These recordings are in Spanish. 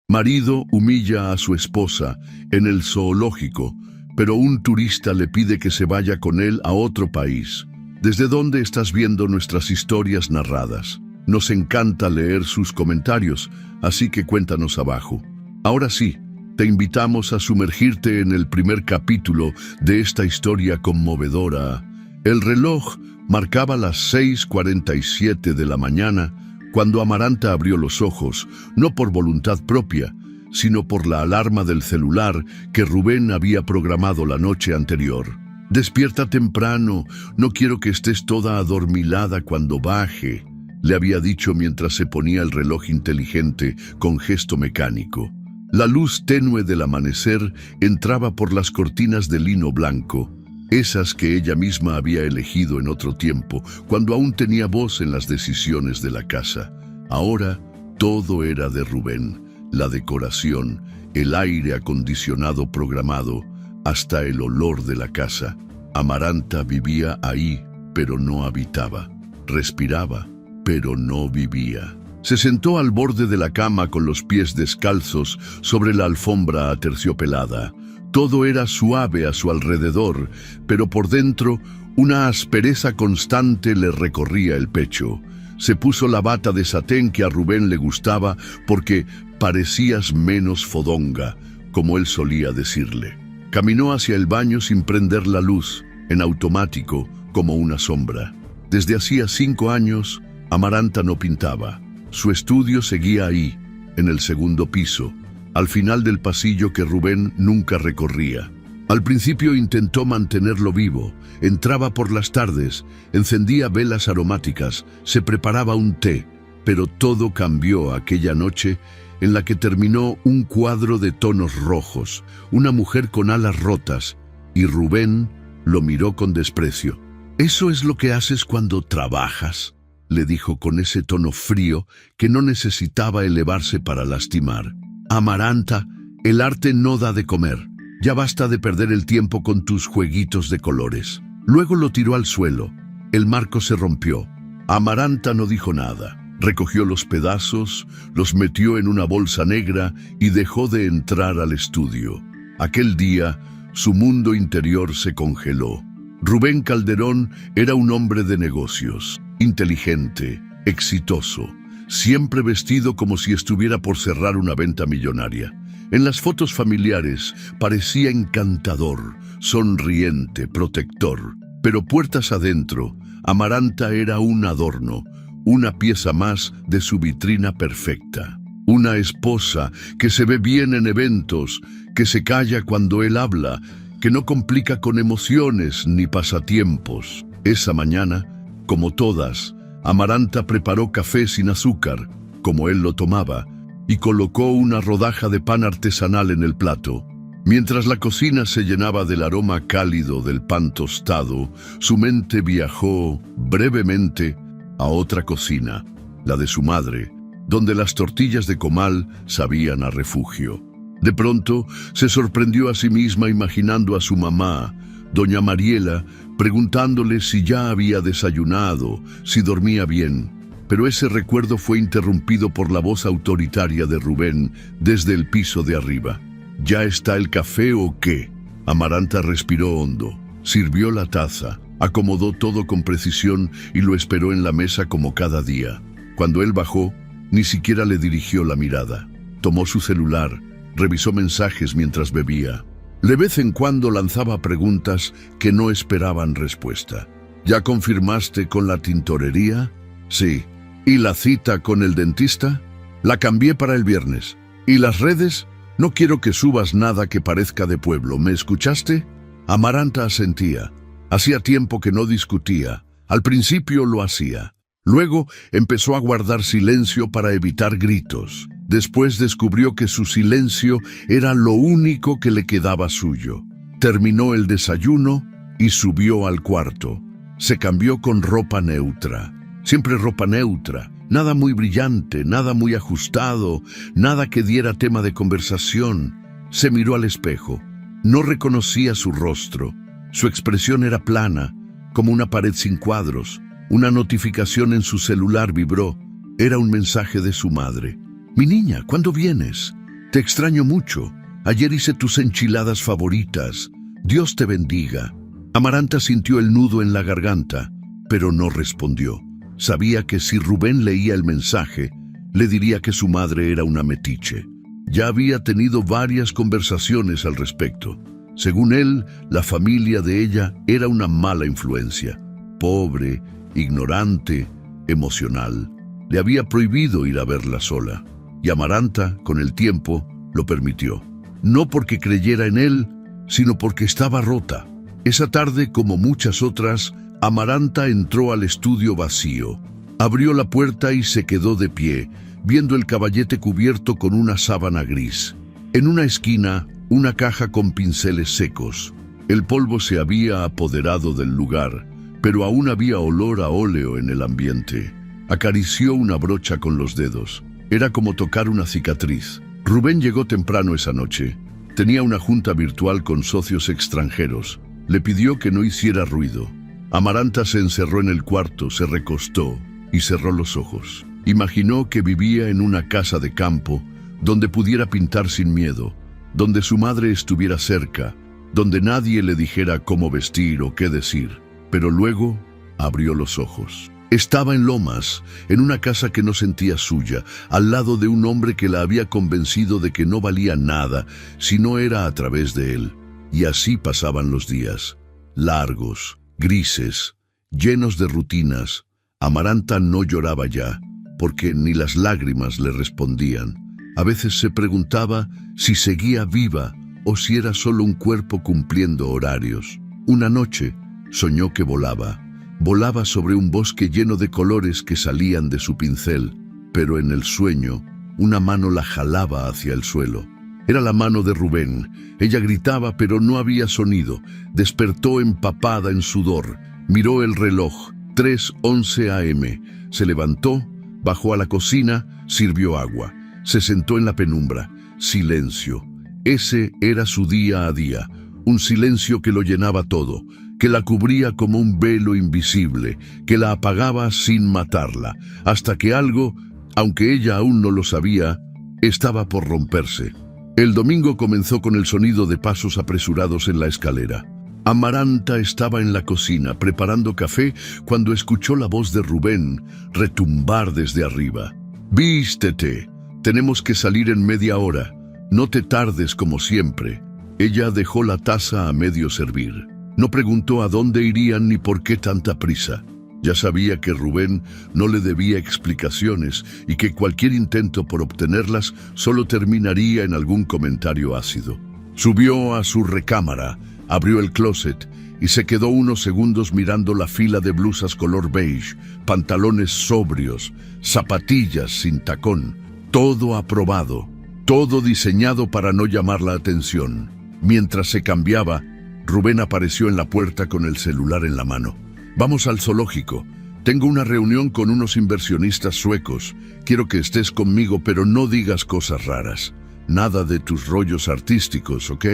Marido humilla a su esposa en el zoológico, pero un turista le pide que se vaya con él a otro país. ¿Desde dónde estás viendo nuestras historias narradas? Nos encanta leer sus comentarios, así que cuéntanos abajo. Ahora sí, te invitamos a sumergirte en el primer capítulo de esta historia conmovedora. El reloj marcaba las 6:47 de la mañana cuando Amaranta abrió los ojos, no por voluntad propia, sino por la alarma del celular que Rubén había programado la noche anterior. «Despierta temprano, no quiero que estés toda adormilada cuando baje», le había dicho mientras se ponía el reloj inteligente con gesto mecánico. La luz tenue del amanecer entraba por las cortinas de lino blanco, esas que ella misma había elegido en otro tiempo, cuando aún tenía voz en las decisiones de la casa. Ahora todo era de Rubén, la decoración, el aire acondicionado programado, hasta el olor de la casa. Amaranta vivía ahí, pero no habitaba. Respiraba, pero no vivía. Se sentó al borde de la cama con los pies descalzos sobre la alfombra aterciopelada. Todo era suave a su alrededor, pero por dentro una aspereza constante le recorría el pecho. Se puso la bata de satén que a Rubén le gustaba porque parecías menos fodonga, como él solía decirle. Caminó hacia el baño sin prender la luz, en automático, como una sombra. Desde hacía 5 años, Amaranta no pintaba. Su estudio seguía ahí, en el segundo piso, al final del pasillo que Rubén nunca recorría. Al principio intentó mantenerlo vivo, entraba por las tardes, encendía velas aromáticas, se preparaba un té, pero todo cambió aquella noche en la que terminó un cuadro de tonos rojos, una mujer con alas rotas, y Rubén lo miró con desprecio. «¿Eso es lo que haces cuando trabajas?», le dijo con ese tono frío que no necesitaba elevarse para lastimar. «Amaranta, el arte no da de comer. Ya basta de perder el tiempo con tus jueguitos de colores». Luego lo tiró al suelo. El marco se rompió. Amaranta no dijo nada. Recogió los pedazos, los metió en una bolsa negra y dejó de entrar al estudio. Aquel día, su mundo interior se congeló. Rubén Calderón era un hombre de negocios, inteligente, exitoso, siempre vestido como si estuviera por cerrar una venta millonaria. En las fotos familiares parecía encantador, sonriente, protector. Pero puertas adentro, Amaranta era un adorno, una pieza más de su vitrina perfecta. Una esposa que se ve bien en eventos, que se calla cuando él habla, que no complica con emociones ni pasatiempos. Esa mañana, como todas, Amaranta preparó café sin azúcar, como él lo tomaba, y colocó una rodaja de pan artesanal en el plato. Mientras la cocina se llenaba del aroma cálido del pan tostado, su mente viajó brevemente a otra cocina, la de su madre, donde las tortillas de comal sabían a refugio. De pronto se sorprendió a sí misma imaginando a su mamá, doña Mariela, preguntándole si ya había desayunado, si dormía bien. Pero ese recuerdo fue interrumpido por la voz autoritaria de Rubén desde el piso de arriba. «¿Ya está el café o qué?». Amaranta respiró hondo, sirvió la taza, acomodó todo con precisión y lo esperó en la mesa como cada día. Cuando él bajó, ni siquiera le dirigió la mirada. Tomó su celular, revisó mensajes mientras bebía. De vez en cuando lanzaba preguntas que no esperaban respuesta. «¿Ya confirmaste con la tintorería?». «Sí». «¿Y la cita con el dentista?». «La cambié para el viernes». «¿Y las redes?». «No quiero que subas nada que parezca de pueblo, ¿me escuchaste?». Amaranta asentía. Hacía tiempo que no discutía. Al principio lo hacía. Luego empezó a guardar silencio para evitar gritos. Después descubrió que su silencio era lo único que le quedaba suyo. Terminó el desayuno y subió al cuarto. Se cambió con ropa neutra. Siempre ropa neutra. Nada muy brillante, nada muy ajustado, nada que diera tema de conversación. Se miró al espejo. No reconocía su rostro. Su expresión era plana, como una pared sin cuadros. Una notificación en su celular vibró. Era un mensaje de su madre. «Mi niña, ¿cuándo vienes?». Te extraño mucho. Ayer hice tus enchiladas favoritas. Dios te bendiga. Amaranta sintió el nudo en la garganta, pero no respondió. Sabía que si Rubén leía el mensaje, le diría que su madre era una metiche. Ya había tenido varias conversaciones al respecto. Según él, la familia de ella era una mala influencia. Pobre, ignorante, emocional. Le había prohibido ir a verla sola. Y Amaranta, con el tiempo, lo permitió. No porque creyera en él, sino porque estaba rota. Esa tarde, como muchas otras, Amaranta entró al estudio vacío. Abrió la puerta y se quedó de pie, viendo el caballete cubierto con una sábana gris. En una esquina, una caja con pinceles secos. El polvo se había apoderado del lugar, pero aún había olor a óleo en el ambiente. Acarició una brocha con los dedos. Era como tocar una cicatriz. Rubén llegó temprano esa noche. Tenía una junta virtual con socios extranjeros. Le pidió que no hiciera ruido. Amaranta se encerró en el cuarto, se recostó y cerró los ojos. Imaginó que vivía en una casa de campo, donde pudiera pintar sin miedo, donde su madre estuviera cerca, donde nadie le dijera cómo vestir o qué decir. Pero luego abrió los ojos. Estaba en Lomas, en una casa que no sentía suya, al lado de un hombre que la había convencido de que no valía nada si no era a través de él. Y así pasaban los días, largos, grises, llenos de rutinas. Amaranta no lloraba ya, porque ni las lágrimas le respondían. A veces se preguntaba si seguía viva o si era solo un cuerpo cumpliendo horarios. Una noche soñó que volaba. Volaba sobre un bosque lleno de colores que salían de su pincel, pero en el sueño, una mano la jalaba hacia el suelo. Era la mano de Rubén. Ella gritaba, pero no había sonido. Despertó empapada en sudor. Miró el reloj, 3:11 a.m. Se levantó, bajó a la cocina, sirvió agua. Se sentó en la penumbra. Silencio. Ese era su día a día. Un silencio que lo llenaba todo, que la cubría como un velo invisible, que la apagaba sin matarla, hasta que algo, aunque ella aún no lo sabía, estaba por romperse. El domingo comenzó con el sonido de pasos apresurados en la escalera. Amaranta estaba en la cocina preparando café cuando escuchó la voz de Rubén retumbar desde arriba. «Vístete, tenemos que salir en media hora. No te tardes como siempre». Ella dejó la taza a medio servir. No preguntó a dónde irían ni por qué tanta prisa. Ya sabía que Rubén no le debía explicaciones y que cualquier intento por obtenerlas solo terminaría en algún comentario ácido. Subió a su recámara, abrió el closet y se quedó unos segundos mirando la fila de blusas color beige, pantalones sobrios, zapatillas sin tacón, todo aprobado, todo diseñado para no llamar la atención. Mientras se cambiaba, Rubén apareció en la puerta con el celular en la mano. «Vamos al zoológico. Tengo una reunión con unos inversionistas suecos. Quiero que estés conmigo, pero no digas cosas raras. Nada de tus rollos artísticos, ¿ok?»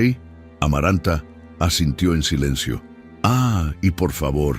Amaranta asintió en silencio. «Ah, y por favor,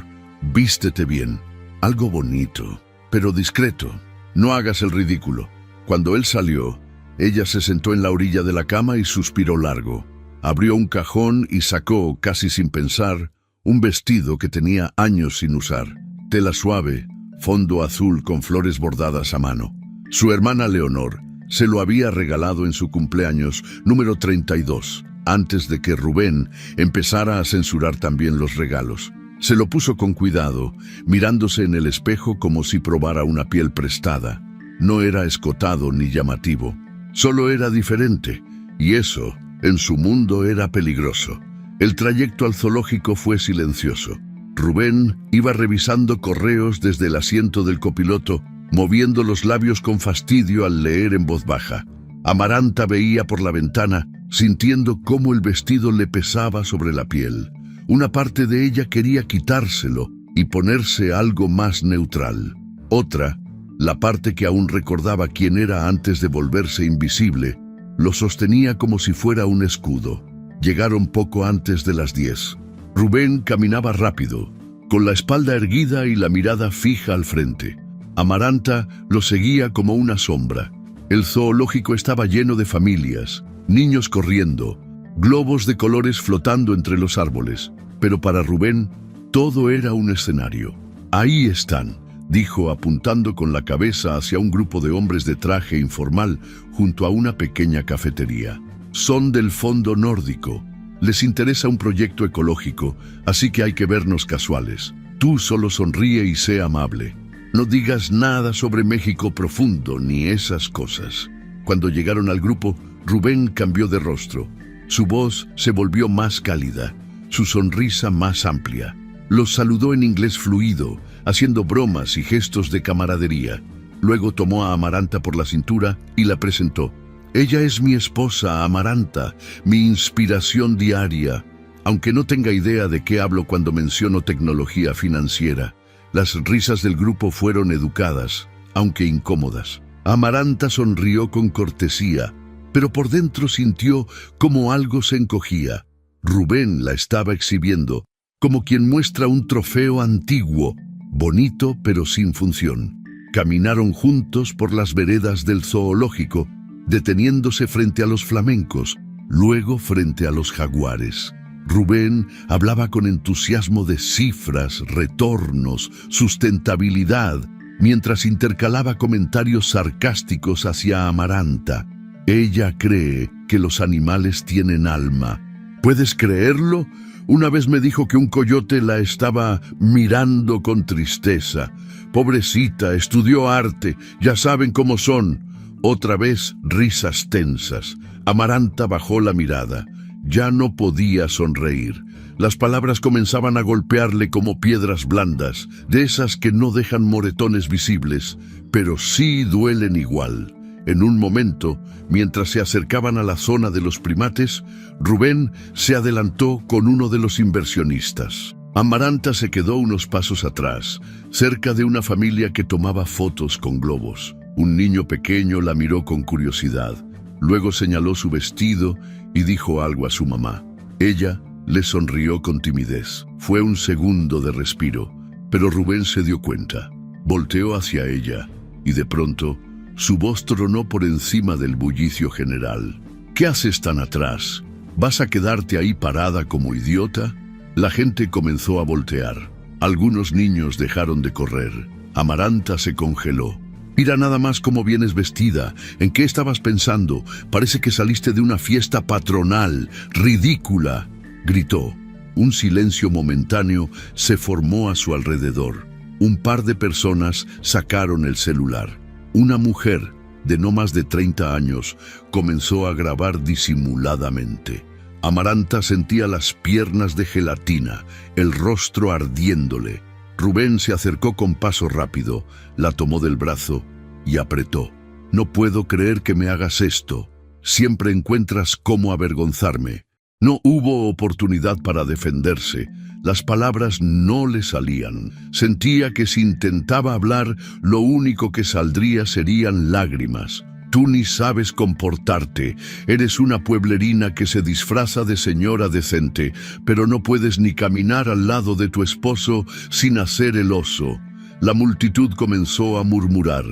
vístete bien. Algo bonito, pero discreto. No hagas el ridículo». Cuando él salió, ella se sentó en la orilla de la cama y suspiró largo. Abrió un cajón y sacó, casi sin pensar, un vestido que tenía años sin usar. Tela suave, fondo azul con flores bordadas a mano. Su hermana Leonor se lo había regalado en su cumpleaños número 32, antes de que Rubén empezara a censurar también los regalos. Se lo puso con cuidado, mirándose en el espejo como si probara una piel prestada. No era escotado ni llamativo, solo era diferente, y eso, en su mundo, era peligroso. El trayecto al zoológico fue silencioso. Rubén iba revisando correos desde el asiento del copiloto, moviendo los labios con fastidio al leer en voz baja. Amaranta veía por la ventana, sintiendo cómo el vestido le pesaba sobre la piel. Una parte de ella quería quitárselo y ponerse algo más neutral. Otra, la parte que aún recordaba quién era antes de volverse invisible, lo sostenía como si fuera un escudo. Llegaron poco antes de las 10. Rubén caminaba rápido, con la espalda erguida y la mirada fija al frente. Amaranta lo seguía como una sombra. El zoológico estaba lleno de familias, niños corriendo, globos de colores flotando entre los árboles. Pero para Rubén, todo era un escenario. Ahí están, dijo apuntando con la cabeza hacia un grupo de hombres de traje informal junto a una pequeña cafetería. Son del Fondo Nórdico. Les interesa un proyecto ecológico, así que hay que vernos casuales. Tú solo sonríe y sé amable. No digas nada sobre México profundo ni esas cosas. Cuando llegaron al grupo, Rubén cambió de rostro. Su voz se volvió más cálida, su sonrisa más amplia. Los saludó en inglés fluido, haciendo bromas y gestos de camaradería. Luego tomó a Amaranta por la cintura y la presentó. Ella es mi esposa, Amaranta, mi inspiración diaria. Aunque no tenga idea de qué hablo cuando menciono tecnología financiera, las risas del grupo fueron educadas, aunque incómodas. Amaranta sonrió con cortesía, pero por dentro sintió como algo se encogía. Rubén la estaba exhibiendo, como quien muestra un trofeo antiguo, bonito pero sin función. Caminaron juntos por las veredas del zoológico, deteniéndose frente a los flamencos, luego frente a los jaguares. Rubén hablaba con entusiasmo de cifras, retornos, sustentabilidad, mientras intercalaba comentarios sarcásticos hacia Amaranta. Ella cree que los animales tienen alma. ¿Puedes creerlo? Una vez me dijo que un coyote la estaba mirando con tristeza. Pobrecita, estudió arte, ya saben cómo son. Otra vez risas tensas. Amaranta bajó la mirada. Ya no podía sonreír. Las palabras comenzaban a golpearle como piedras blandas, de esas que no dejan moretones visibles, pero sí duelen igual. En un momento, mientras se acercaban a la zona de los primates, Rubén se adelantó con uno de los inversionistas. Amaranta se quedó unos pasos atrás, cerca de una familia que tomaba fotos con globos. Un niño pequeño la miró con curiosidad. Luego señaló su vestido y dijo algo a su mamá. Ella le sonrió con timidez. Fue un segundo de respiro, pero Rubén se dio cuenta. Volteó hacia ella y de pronto su voz tronó por encima del bullicio general. ¿Qué haces tan atrás? ¿Vas a quedarte ahí parada como idiota? La gente comenzó a voltear. Algunos niños dejaron de correr. Amaranta se congeló. Mira nada más cómo vienes vestida. ¿En qué estabas pensando? Parece que saliste de una fiesta patronal. ¡Ridícula!, gritó. Un silencio momentáneo se formó a su alrededor. Un par de personas sacaron el celular. Una mujer, de no más de 30 años, comenzó a grabar disimuladamente. Amaranta sentía las piernas de gelatina, el rostro ardiéndole. Rubén se acercó con paso rápido, la tomó del brazo y apretó. No puedo creer que me hagas esto. Siempre encuentras cómo avergonzarme. No hubo oportunidad para defenderse. Las palabras no le salían. Sentía que si intentaba hablar, lo único que saldría serían lágrimas. Tú ni sabes comportarte. Eres una pueblerina que se disfraza de señora decente, pero no puedes ni caminar al lado de tu esposo sin hacer el oso. La multitud comenzó a murmurar.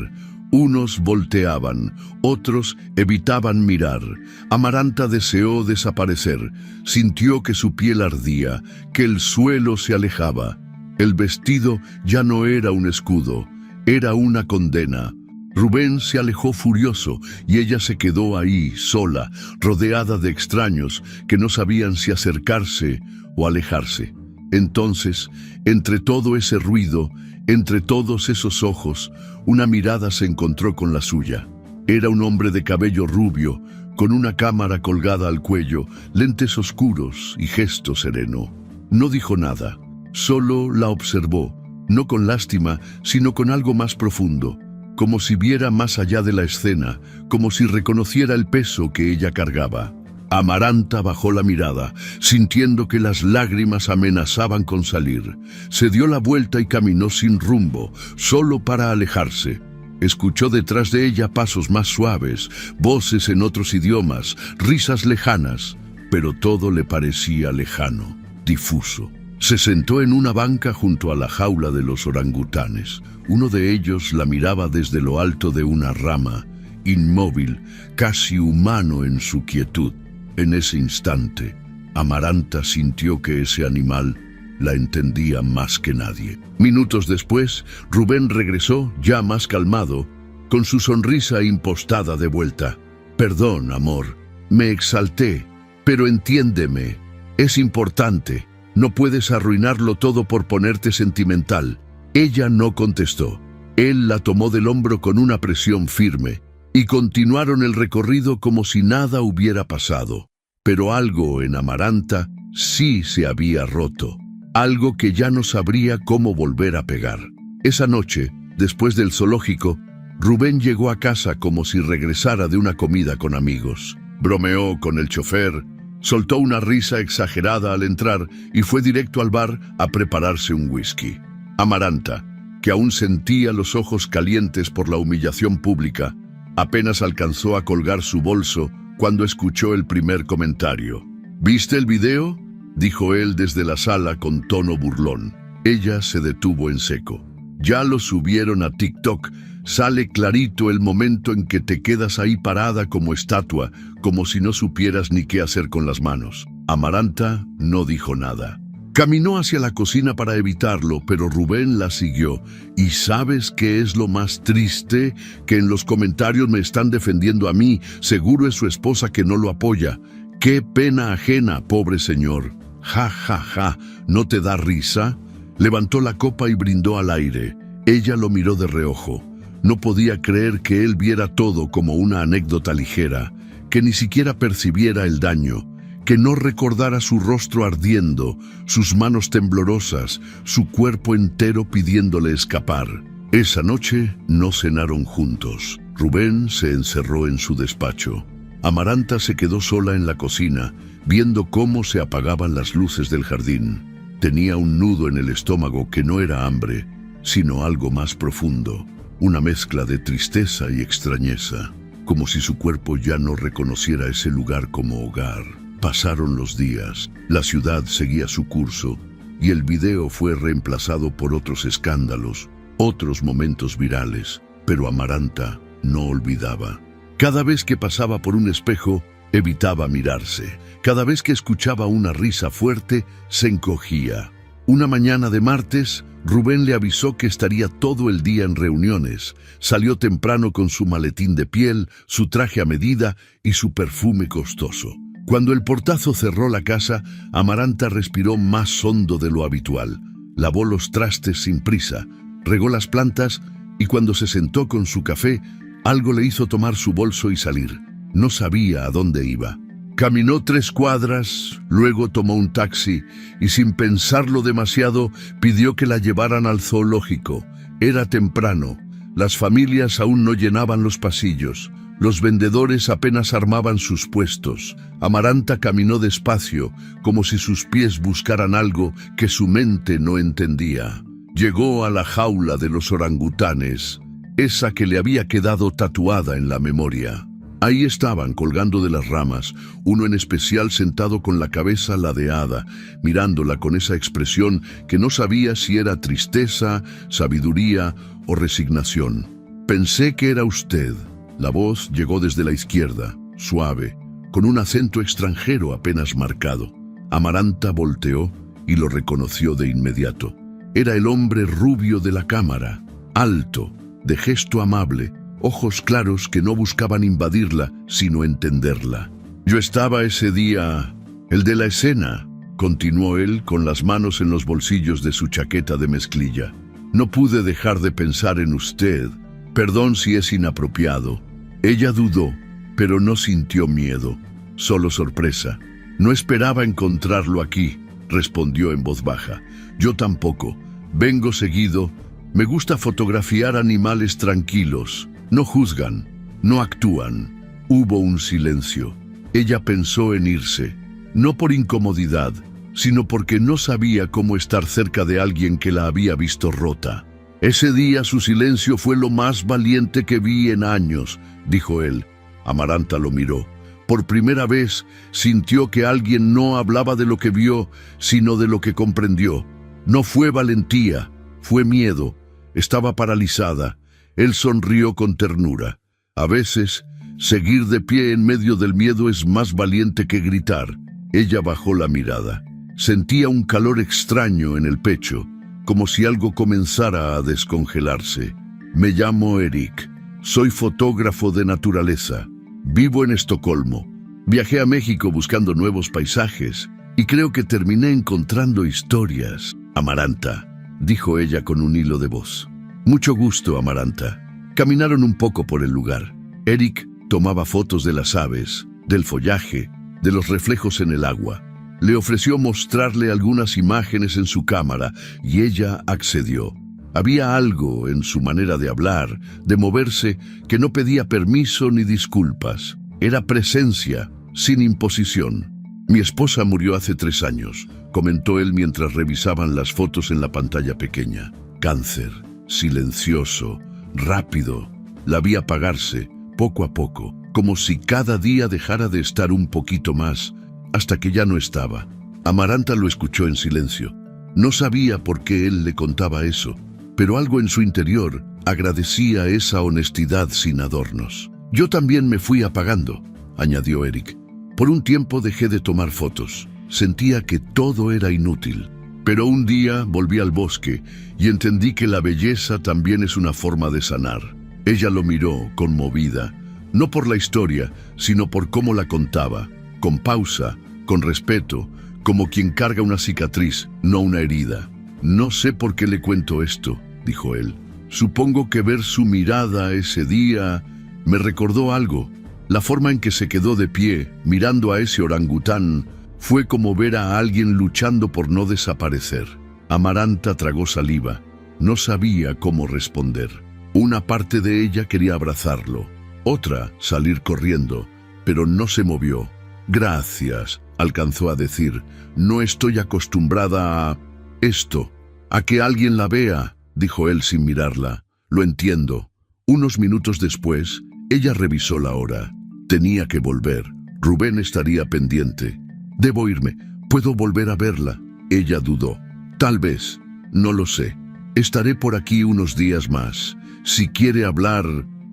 Unos volteaban, otros evitaban mirar. Amaranta deseó desaparecer. Sintió que su piel ardía, que el suelo se alejaba. El vestido ya no era un escudo, era una condena. Rubén se alejó furioso y ella se quedó ahí, sola, rodeada de extraños que no sabían si acercarse o alejarse. Entonces, entre todo ese ruido, entre todos esos ojos, una mirada se encontró con la suya. Era un hombre de cabello rubio, con una cámara colgada al cuello, lentes oscuros y gesto sereno. No dijo nada, solo la observó, no con lástima, sino con algo más profundo. Como si viera más allá de la escena, como si reconociera el peso que ella cargaba. Amaranta bajó la mirada, sintiendo que las lágrimas amenazaban con salir. Se dio la vuelta y caminó sin rumbo, solo para alejarse. Escuchó detrás de ella pasos más suaves, voces en otros idiomas, risas lejanas, pero todo le parecía lejano, difuso. Se sentó en una banca junto a la jaula de los orangutanes. Uno de ellos la miraba desde lo alto de una rama inmóvil, casi humano en su quietud. En ese instante, Amaranta sintió que ese animal la entendía más que nadie. Minutos después, Rubén regresó, ya más calmado, con su sonrisa impostada de vuelta. «Perdón, amor, me exalté, pero entiéndeme, es importante. No puedes arruinarlo todo por ponerte sentimental». Ella no contestó. Él la tomó del hombro con una presión firme y continuaron el recorrido como si nada hubiera pasado. Pero algo en Amaranta sí se había roto, algo que ya no sabría cómo volver a pegar. Esa noche, después del zoológico, Rubén llegó a casa como si regresara de una comida con amigos. Bromeó con el chofer, soltó una risa exagerada al entrar y fue directo al bar a prepararse un whisky. Amaranta, que aún sentía los ojos calientes por la humillación pública, apenas alcanzó a colgar su bolso cuando escuchó el primer comentario. «¿Viste el video?», dijo él desde la sala con tono burlón. Ella se detuvo en seco. «Ya lo subieron a TikTok. Sale clarito el momento en que te quedas ahí parada como estatua, como si no supieras ni qué hacer con las manos». Amaranta no dijo nada. Caminó hacia la cocina para evitarlo, pero Rubén la siguió. ¿Y sabes qué es lo más triste? Que en los comentarios me están defendiendo a mí. Seguro es su esposa que no lo apoya. ¡Qué pena ajena, pobre señor! Ja, ja, ja. ¿No te da risa? Levantó la copa y brindó al aire. Ella lo miró de reojo. No podía creer que él viera todo como una anécdota ligera, que ni siquiera percibiera el daño, que no recordara su rostro ardiendo, sus manos temblorosas, su cuerpo entero pidiéndole escapar. Esa noche no cenaron juntos. Rubén se encerró en su despacho. Amaranta se quedó sola en la cocina, viendo cómo se apagaban las luces del jardín. Tenía un nudo en el estómago que no era hambre, sino algo más profundo, una mezcla de tristeza y extrañeza, como si su cuerpo ya no reconociera ese lugar como hogar. Pasaron los días, la ciudad seguía su curso y el video fue reemplazado por otros escándalos, otros momentos virales, pero Amaranta no olvidaba. Cada vez que pasaba por un espejo, evitaba mirarse. Cada vez que escuchaba una risa fuerte, se encogía. Una mañana de martes, Rubén le avisó que estaría todo el día en reuniones. Salió temprano con su maletín de piel, su traje a medida y su perfume costoso. Cuando el portazo cerró la casa, Amaranta respiró más hondo de lo habitual. Lavó los trastes sin prisa, regó las plantas y cuando se sentó con su café, algo le hizo tomar su bolso y salir. No sabía a dónde iba. Caminó 3 cuadras, luego tomó un taxi y sin pensarlo demasiado pidió que la llevaran al zoológico. Era temprano, las familias aún no llenaban los pasillos. Los vendedores apenas armaban sus puestos. Amaranta caminó despacio, como si sus pies buscaran algo que su mente no entendía. Llegó a la jaula de los orangutanes, esa que le había quedado tatuada en la memoria. Ahí estaban, colgando de las ramas, uno en especial sentado con la cabeza ladeada, mirándola con esa expresión que no sabía si era tristeza, sabiduría o resignación. «Pensé que era usted». La voz llegó desde la izquierda, suave, con un acento extranjero apenas marcado. Amaranta volteó y lo reconoció de inmediato. Era el hombre rubio de la cámara, alto, de gesto amable, ojos claros que no buscaban invadirla, sino entenderla. «Yo estaba ese día, el de la escena», continuó él con las manos en los bolsillos de su chaqueta de mezclilla. «No pude dejar de pensar en usted. Perdón si es inapropiado». Ella dudó, pero no sintió miedo, solo sorpresa. «No esperaba encontrarlo aquí», respondió en voz baja. «Yo tampoco. Vengo seguido. Me gusta fotografiar animales tranquilos. No juzgan, no actúan». Hubo un silencio. Ella pensó en irse, no por incomodidad, sino porque no sabía cómo estar cerca de alguien que la había visto rota. «Ese día su silencio fue lo más valiente que vi en años», dijo él. Amaranta lo miró. Por primera vez sintió que alguien no hablaba de lo que vio, sino de lo que comprendió. No fue valentía, fue miedo. Estaba paralizada. Él sonrió con ternura. A veces, seguir de pie en medio del miedo es más valiente que gritar. Ella bajó la mirada. Sentía un calor extraño en el pecho, como si algo comenzara a descongelarse. Me llamo Eric. Soy fotógrafo de naturaleza. Vivo en Estocolmo. Viajé a México buscando nuevos paisajes y creo que terminé encontrando historias. Amaranta, dijo ella con un hilo de voz. Mucho gusto, Amaranta. Caminaron un poco por el lugar. Eric tomaba fotos de las aves, del follaje, de los reflejos en el agua. Le ofreció mostrarle algunas imágenes en su cámara y ella accedió. Había algo en su manera de hablar, de moverse, que no pedía permiso ni disculpas. Era presencia, sin imposición. Mi esposa murió hace 3 años, comentó él mientras revisaban las fotos en la pantalla pequeña. Cáncer, silencioso, rápido. La vi apagarse, poco a poco, como si cada día dejara de estar un poquito más, hasta que ya no estaba. Amaranta lo escuchó en silencio. No sabía por qué él le contaba eso, pero algo en su interior agradecía esa honestidad sin adornos. Yo también me fui apagando, añadió Eric. Por un tiempo dejé de tomar fotos. Sentía que todo era inútil. Pero un día volví al bosque y entendí que la belleza también es una forma de sanar. Ella lo miró, conmovida, no por la historia, sino por cómo la contaba, con pausa, con respeto, como quien carga una cicatriz, no una herida. No sé por qué le cuento esto, dijo él. Supongo que ver su mirada ese día me recordó algo. La forma en que se quedó de pie, mirando a ese orangután, fue como ver a alguien luchando por no desaparecer. Amaranta tragó saliva. No sabía cómo responder. Una parte de ella quería abrazarlo, otra salir corriendo, pero no se movió. Gracias, alcanzó a decir. No estoy acostumbrada a esto, a que alguien la vea, dijo él sin mirarla. Lo entiendo. Unos minutos después, ella revisó la hora. Tenía que volver. Rubén estaría pendiente. Debo irme. ¿Puedo volver a verla? Ella dudó. Tal vez. No lo sé. Estaré por aquí unos días más. Si quiere hablar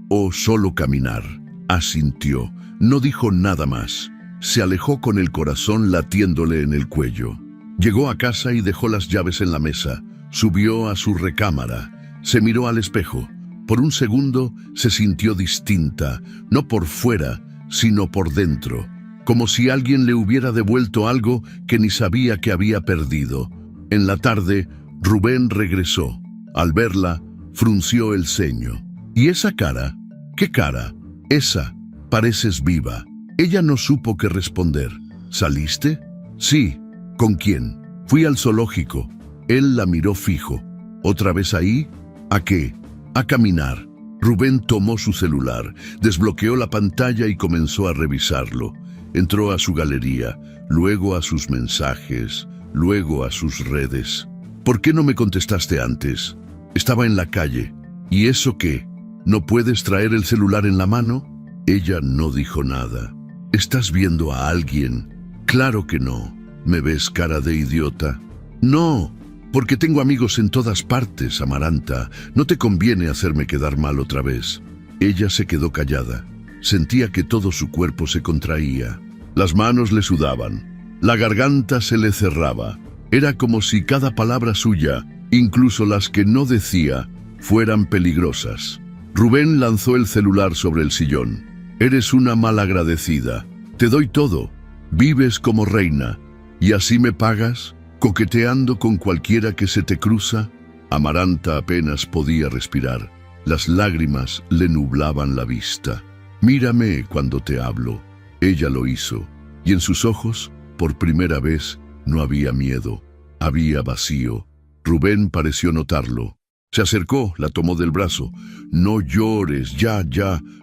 o solo caminar. Asintió. No dijo nada más. Se alejó con el corazón latiéndole en el cuello. Llegó a casa y dejó las llaves en la mesa. Subió a su recámara. Se miró al espejo. Por un segundo se sintió distinta, no por fuera, sino por dentro, como si alguien le hubiera devuelto algo que ni sabía que había perdido. En la tarde, Rubén regresó. Al verla, frunció el ceño. ¿Y esa cara? ¿Qué cara? Esa. Pareces viva. Ella no supo qué responder. ¿Saliste? Sí. ¿Con quién? Fui al zoológico. Él la miró fijo. ¿Otra vez ahí? ¿A qué? A caminar. Rubén tomó su celular, desbloqueó la pantalla y comenzó a revisarlo. Entró a su galería, luego a sus mensajes, luego a sus redes. ¿Por qué no me contestaste antes? Estaba en la calle. ¿Y eso qué? ¿No puedes traer el celular en la mano? Ella no dijo nada. ¿Estás viendo a alguien? Claro que no. ¿Me ves cara de idiota? No. Porque tengo amigos en todas partes, Amaranta. No te conviene hacerme quedar mal otra vez. Ella se quedó callada. Sentía que todo su cuerpo se contraía. Las manos le sudaban. La garganta se le cerraba. Era como si cada palabra suya, incluso las que no decía, fueran peligrosas. Rubén lanzó el celular sobre el sillón. Eres una malagradecida. Te doy todo. Vives como reina. ¿Y así me pagas? ¿Coqueteando con cualquiera que se te cruza? Amaranta apenas podía respirar. Las lágrimas le nublaban la vista. Mírame cuando te hablo. Ella lo hizo, y en sus ojos, por primera vez, no había miedo. Había vacío. Rubén pareció notarlo. Se acercó, la tomó del brazo. No llores, ya,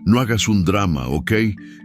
no hagas un drama, ¿ok?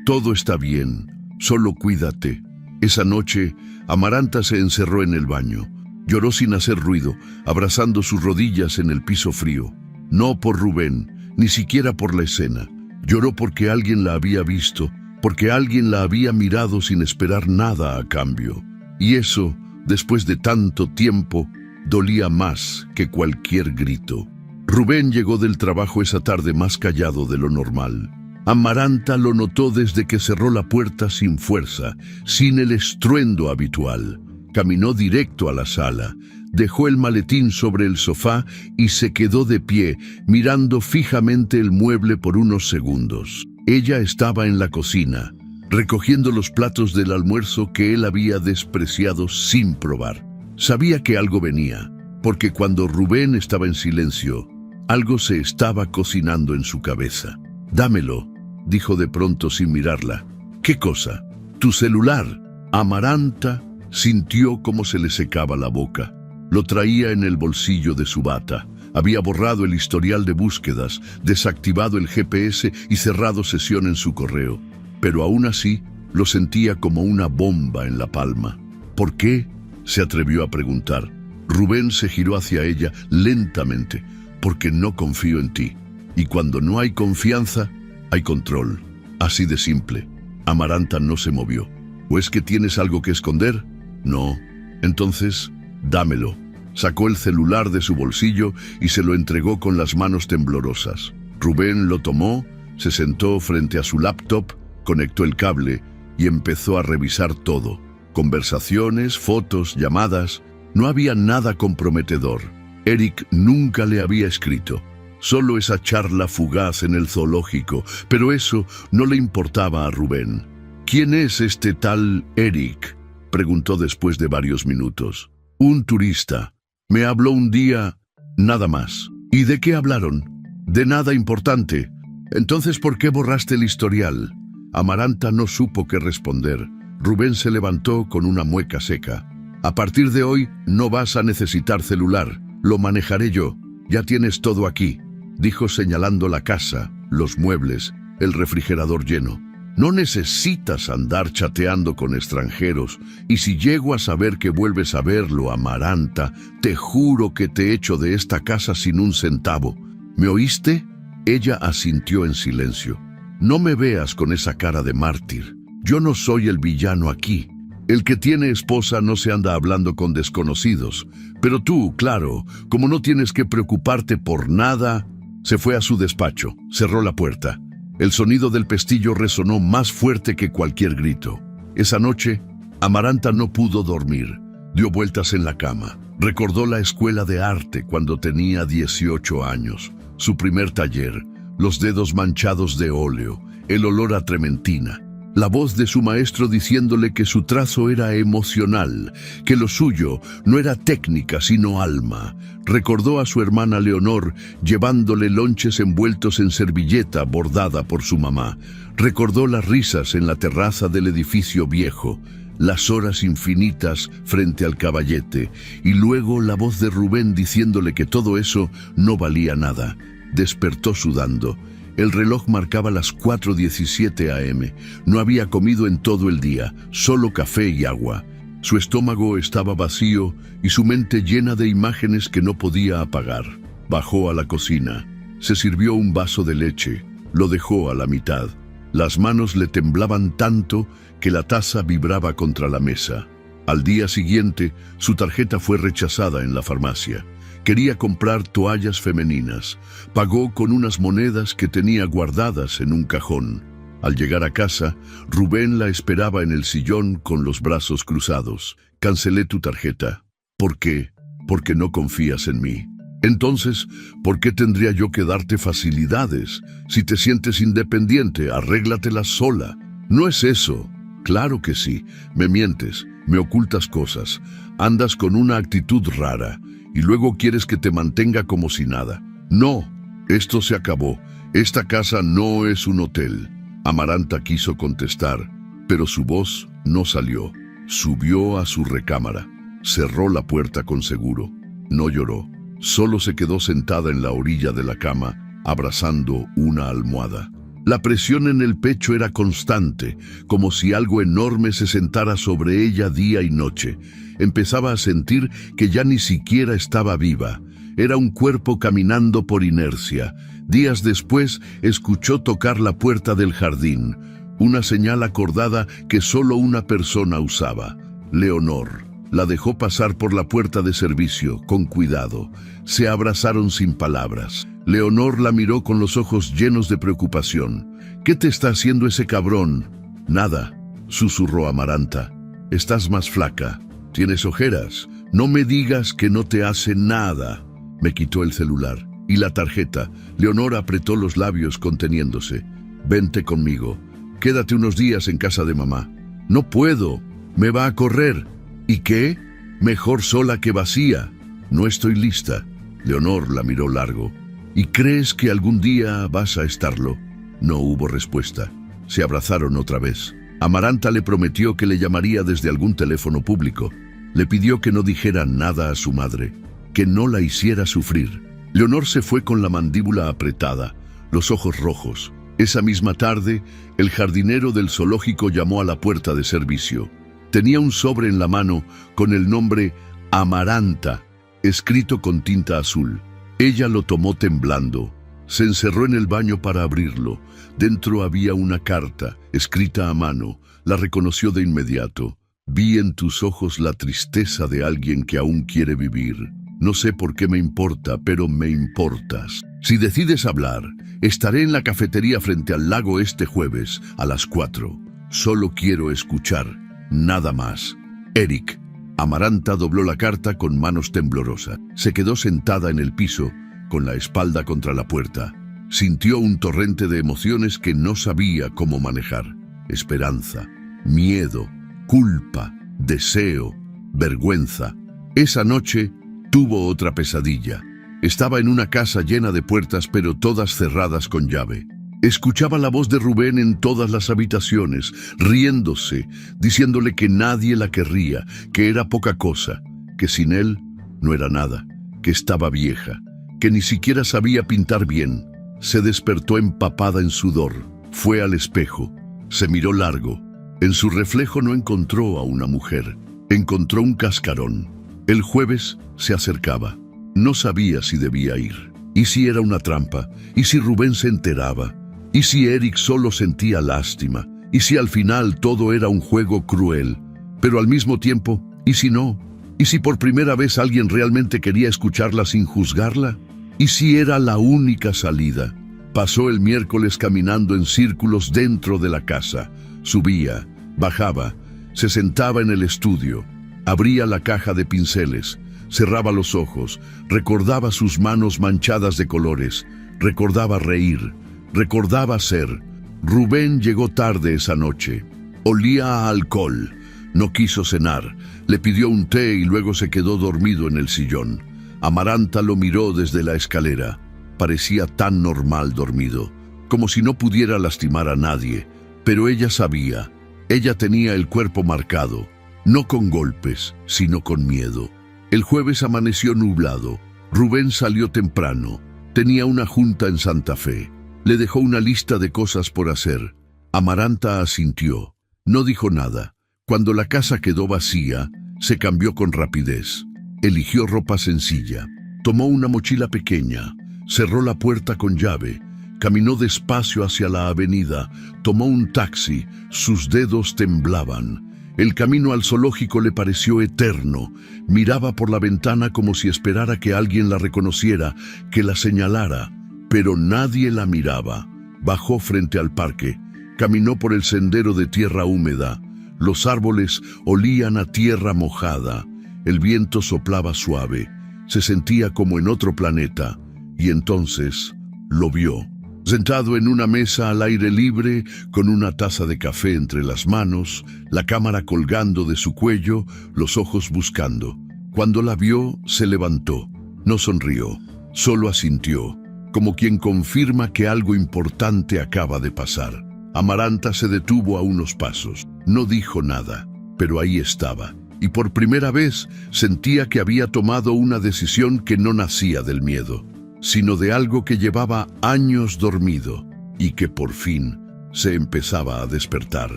Todo está bien. Solo cuídate. Esa noche, Amaranta se encerró en el baño. Lloró sin hacer ruido, abrazando sus rodillas en el piso frío. No por Rubén, ni siquiera por la escena. Lloró porque alguien la había visto, porque alguien la había mirado sin esperar nada a cambio. Y eso, después de tanto tiempo, dolía más que cualquier grito. Rubén llegó del trabajo esa tarde más callado de lo normal. Amaranta lo notó desde que cerró la puerta sin fuerza, sin el estruendo habitual. Caminó directo a la sala, dejó el maletín sobre el sofá y se quedó de pie, mirando fijamente el mueble por unos segundos. Ella estaba en la cocina, recogiendo los platos del almuerzo que él había despreciado sin probar. Sabía que algo venía, porque cuando Rubén estaba en silencio, algo se estaba cocinando en su cabeza. «Dámelo», dijo de pronto sin mirarla. «¿Qué cosa?» «Tu celular». Amaranta sintió cómo se le secaba la boca. Lo traía en el bolsillo de su bata. Había borrado el historial de búsquedas, desactivado el GPS y cerrado sesión en su correo. Pero aún así, lo sentía como una bomba en la palma. «¿Por qué?», se atrevió a preguntar. Rubén se giró hacia ella lentamente. «Porque no confío en ti. Y cuando no hay confianza, hay control. Así de simple». Amaranta no se movió. «¿O es que tienes algo que esconder?» «No». «Entonces, dámelo». Sacó el celular de su bolsillo y se lo entregó con las manos temblorosas. Rubén lo tomó, se sentó frente a su laptop, conectó el cable y empezó a revisar todo. Conversaciones, fotos, llamadas. No había nada comprometedor. Eric nunca le había escrito. Solo esa charla fugaz en el zoológico, pero eso no le importaba a Rubén. «¿Quién es este tal Eric?», preguntó después de varios minutos. «Un turista. Me habló un día, nada más». «¿Y de qué hablaron?» «De nada importante». «Entonces, ¿por qué borraste el historial?» Amaranta no supo qué responder. Rubén se levantó con una mueca seca. «A partir de hoy no vas a necesitar celular. Lo manejaré yo. Ya tienes todo aquí», dijo señalando la casa, los muebles, el refrigerador lleno. «No necesitas andar chateando con extranjeros, y si llego a saber que vuelves a verlo, Amaranta, te juro que te echo de esta casa sin un centavo. ¿Me oíste?» Ella asintió en silencio. «No me veas con esa cara de mártir. Yo no soy el villano aquí. El que tiene esposa no se anda hablando con desconocidos. Pero tú, claro, como no tienes que preocuparte por nada». Se fue a su despacho, cerró la puerta. El sonido del pestillo resonó más fuerte que cualquier grito. Esa noche, Amaranta no pudo dormir. Dio vueltas en la cama. Recordó la escuela de arte cuando tenía 18 años. Su primer taller, los dedos manchados de óleo, el olor a trementina. La voz de su maestro diciéndole que su trazo era emocional, que lo suyo no era técnica sino alma. Recordó a su hermana Leonor llevándole lonches envueltos en servilleta bordada por su mamá. Recordó las risas en la terraza del edificio viejo, las horas infinitas frente al caballete, y luego la voz de Rubén diciéndole que todo eso no valía nada. Despertó sudando. El reloj marcaba las 4:17 a.m. No había comido en todo el día, solo café y agua. Su estómago estaba vacío y su mente llena de imágenes que no podía apagar. Bajó a la cocina. Se sirvió un vaso de leche. Lo dejó a la mitad. Las manos le temblaban tanto que la taza vibraba contra la mesa. Al día siguiente, su tarjeta fue rechazada en la farmacia. Quería comprar toallas femeninas. Pagó con unas monedas que tenía guardadas en un cajón. Al llegar a casa, Rubén la esperaba en el sillón con los brazos cruzados. «Cancelé tu tarjeta». «¿Por qué?» «Porque no confías en mí». «Entonces, ¿por qué tendría yo que darte facilidades? Si te sientes independiente, arréglatelas sola». «No es eso». «Claro que sí. Me mientes, me ocultas cosas, andas con una actitud rara. Y luego quieres que te mantenga como si nada». «No, esto se acabó. Esta casa no es un hotel». Amaranta quiso contestar, pero su voz no salió. Subió a su recámara. Cerró la puerta con seguro. No lloró. Solo se quedó sentada en la orilla de la cama, abrazando una almohada. La presión en el pecho era constante, como si algo enorme se sentara sobre ella día y noche. Empezaba a sentir que ya ni siquiera estaba viva. Era un cuerpo caminando por inercia. Días después, escuchó tocar la puerta del jardín, una señal acordada que solo una persona usaba: Leonor. La dejó pasar por la puerta de servicio, con cuidado. Se abrazaron sin palabras. Leonor la miró con los ojos llenos de preocupación. ¿Qué te está haciendo ese cabrón? Nada, susurró Amaranta. Estás más flaca. Tienes ojeras. No me digas que no te hace nada. Me quitó el celular y la tarjeta. Leonor apretó los labios conteniéndose. Vente conmigo. Quédate unos días en casa de mamá. No puedo. Me va a correr. ¿Y qué? Mejor sola que vacía. No estoy lista. Leonor la miró largo. ¿Y crees que algún día vas a estarlo? No hubo respuesta. Se abrazaron otra vez. Amaranta le prometió que le llamaría desde algún teléfono público. Le pidió que no dijera nada a su madre, que no la hiciera sufrir. Leonor se fue con la mandíbula apretada, los ojos rojos. Esa misma tarde, el jardinero del zoológico llamó a la puerta de servicio. Tenía un sobre en la mano con el nombre Amaranta, escrito con tinta azul. Ella lo tomó temblando. Se encerró en el baño para abrirlo. Dentro había una carta, escrita a mano. La reconoció de inmediato. Vi en tus ojos la tristeza de alguien que aún quiere vivir. No sé por qué me importa, pero me importas. Si decides hablar, estaré en la cafetería frente al lago este jueves a las 4. Solo quiero escuchar, nada más. Eric. Amaranta dobló la carta con manos temblorosas. Se quedó sentada en el piso, con la espalda contra la puerta. Sintió un torrente de emociones que no sabía cómo manejar. Esperanza, miedo, culpa, deseo, vergüenza. Esa noche tuvo otra pesadilla. Estaba en una casa llena de puertas, pero todas cerradas con llave. Escuchaba la voz de Rubén en todas las habitaciones, riéndose, diciéndole que nadie la querría, que era poca cosa, que sin él no era nada, que estaba vieja, que ni siquiera sabía pintar bien. Se despertó empapada en sudor, fue al espejo, se miró largo. En su reflejo no encontró a una mujer, encontró un cascarón. El jueves se acercaba, no sabía si debía ir. ¿Y si era una trampa? ¿Y si Rubén se enteraba? ¿Y si Eric solo sentía lástima? ¿Y si al final todo era un juego cruel? Pero al mismo tiempo, ¿y si no? ¿Y si por primera vez alguien realmente quería escucharla sin juzgarla? ¿Y si era la única salida? Pasó el miércoles caminando en círculos dentro de la casa. Subía, bajaba, se sentaba en el estudio, abría la caja de pinceles, cerraba los ojos, recordaba sus manos manchadas de colores, recordaba reír, recordaba ser. Rubén llegó tarde esa noche. Olía a alcohol. No quiso cenar. Le pidió un té y luego se quedó dormido en el sillón. Amaranta lo miró desde la escalera. Parecía tan normal dormido, como si no pudiera lastimar a nadie. Pero ella sabía. Ella tenía el cuerpo marcado, no con golpes, sino con miedo. El jueves amaneció nublado. Rubén salió temprano. Tenía una junta en Santa Fe. Le dejó una lista de cosas por hacer. Amaranta asintió. No dijo nada. Cuando la casa quedó vacía, se cambió con rapidez. Eligió ropa sencilla. Tomó una mochila pequeña. Cerró la puerta con llave. Caminó despacio hacia la avenida. Tomó un taxi. Sus dedos temblaban. El camino al zoológico le pareció eterno. Miraba por la ventana como si esperara que alguien la reconociera, que la señalara. Pero nadie la miraba. Bajó frente al parque. Caminó por el sendero de tierra húmeda. Los árboles olían a tierra mojada. El viento soplaba suave. Se sentía como en otro planeta. Y entonces lo vio. Sentado en una mesa al aire libre, con una taza de café entre las manos, la cámara colgando de su cuello, los ojos buscando. Cuando la vio, se levantó. No sonrió, solo asintió, como quien confirma que algo importante acaba de pasar. Amaranta se detuvo a unos pasos. No dijo nada, pero ahí estaba. Y por primera vez sentía que había tomado una decisión que no nacía del miedo, sino de algo que llevaba años dormido y que por fin se empezaba a despertar.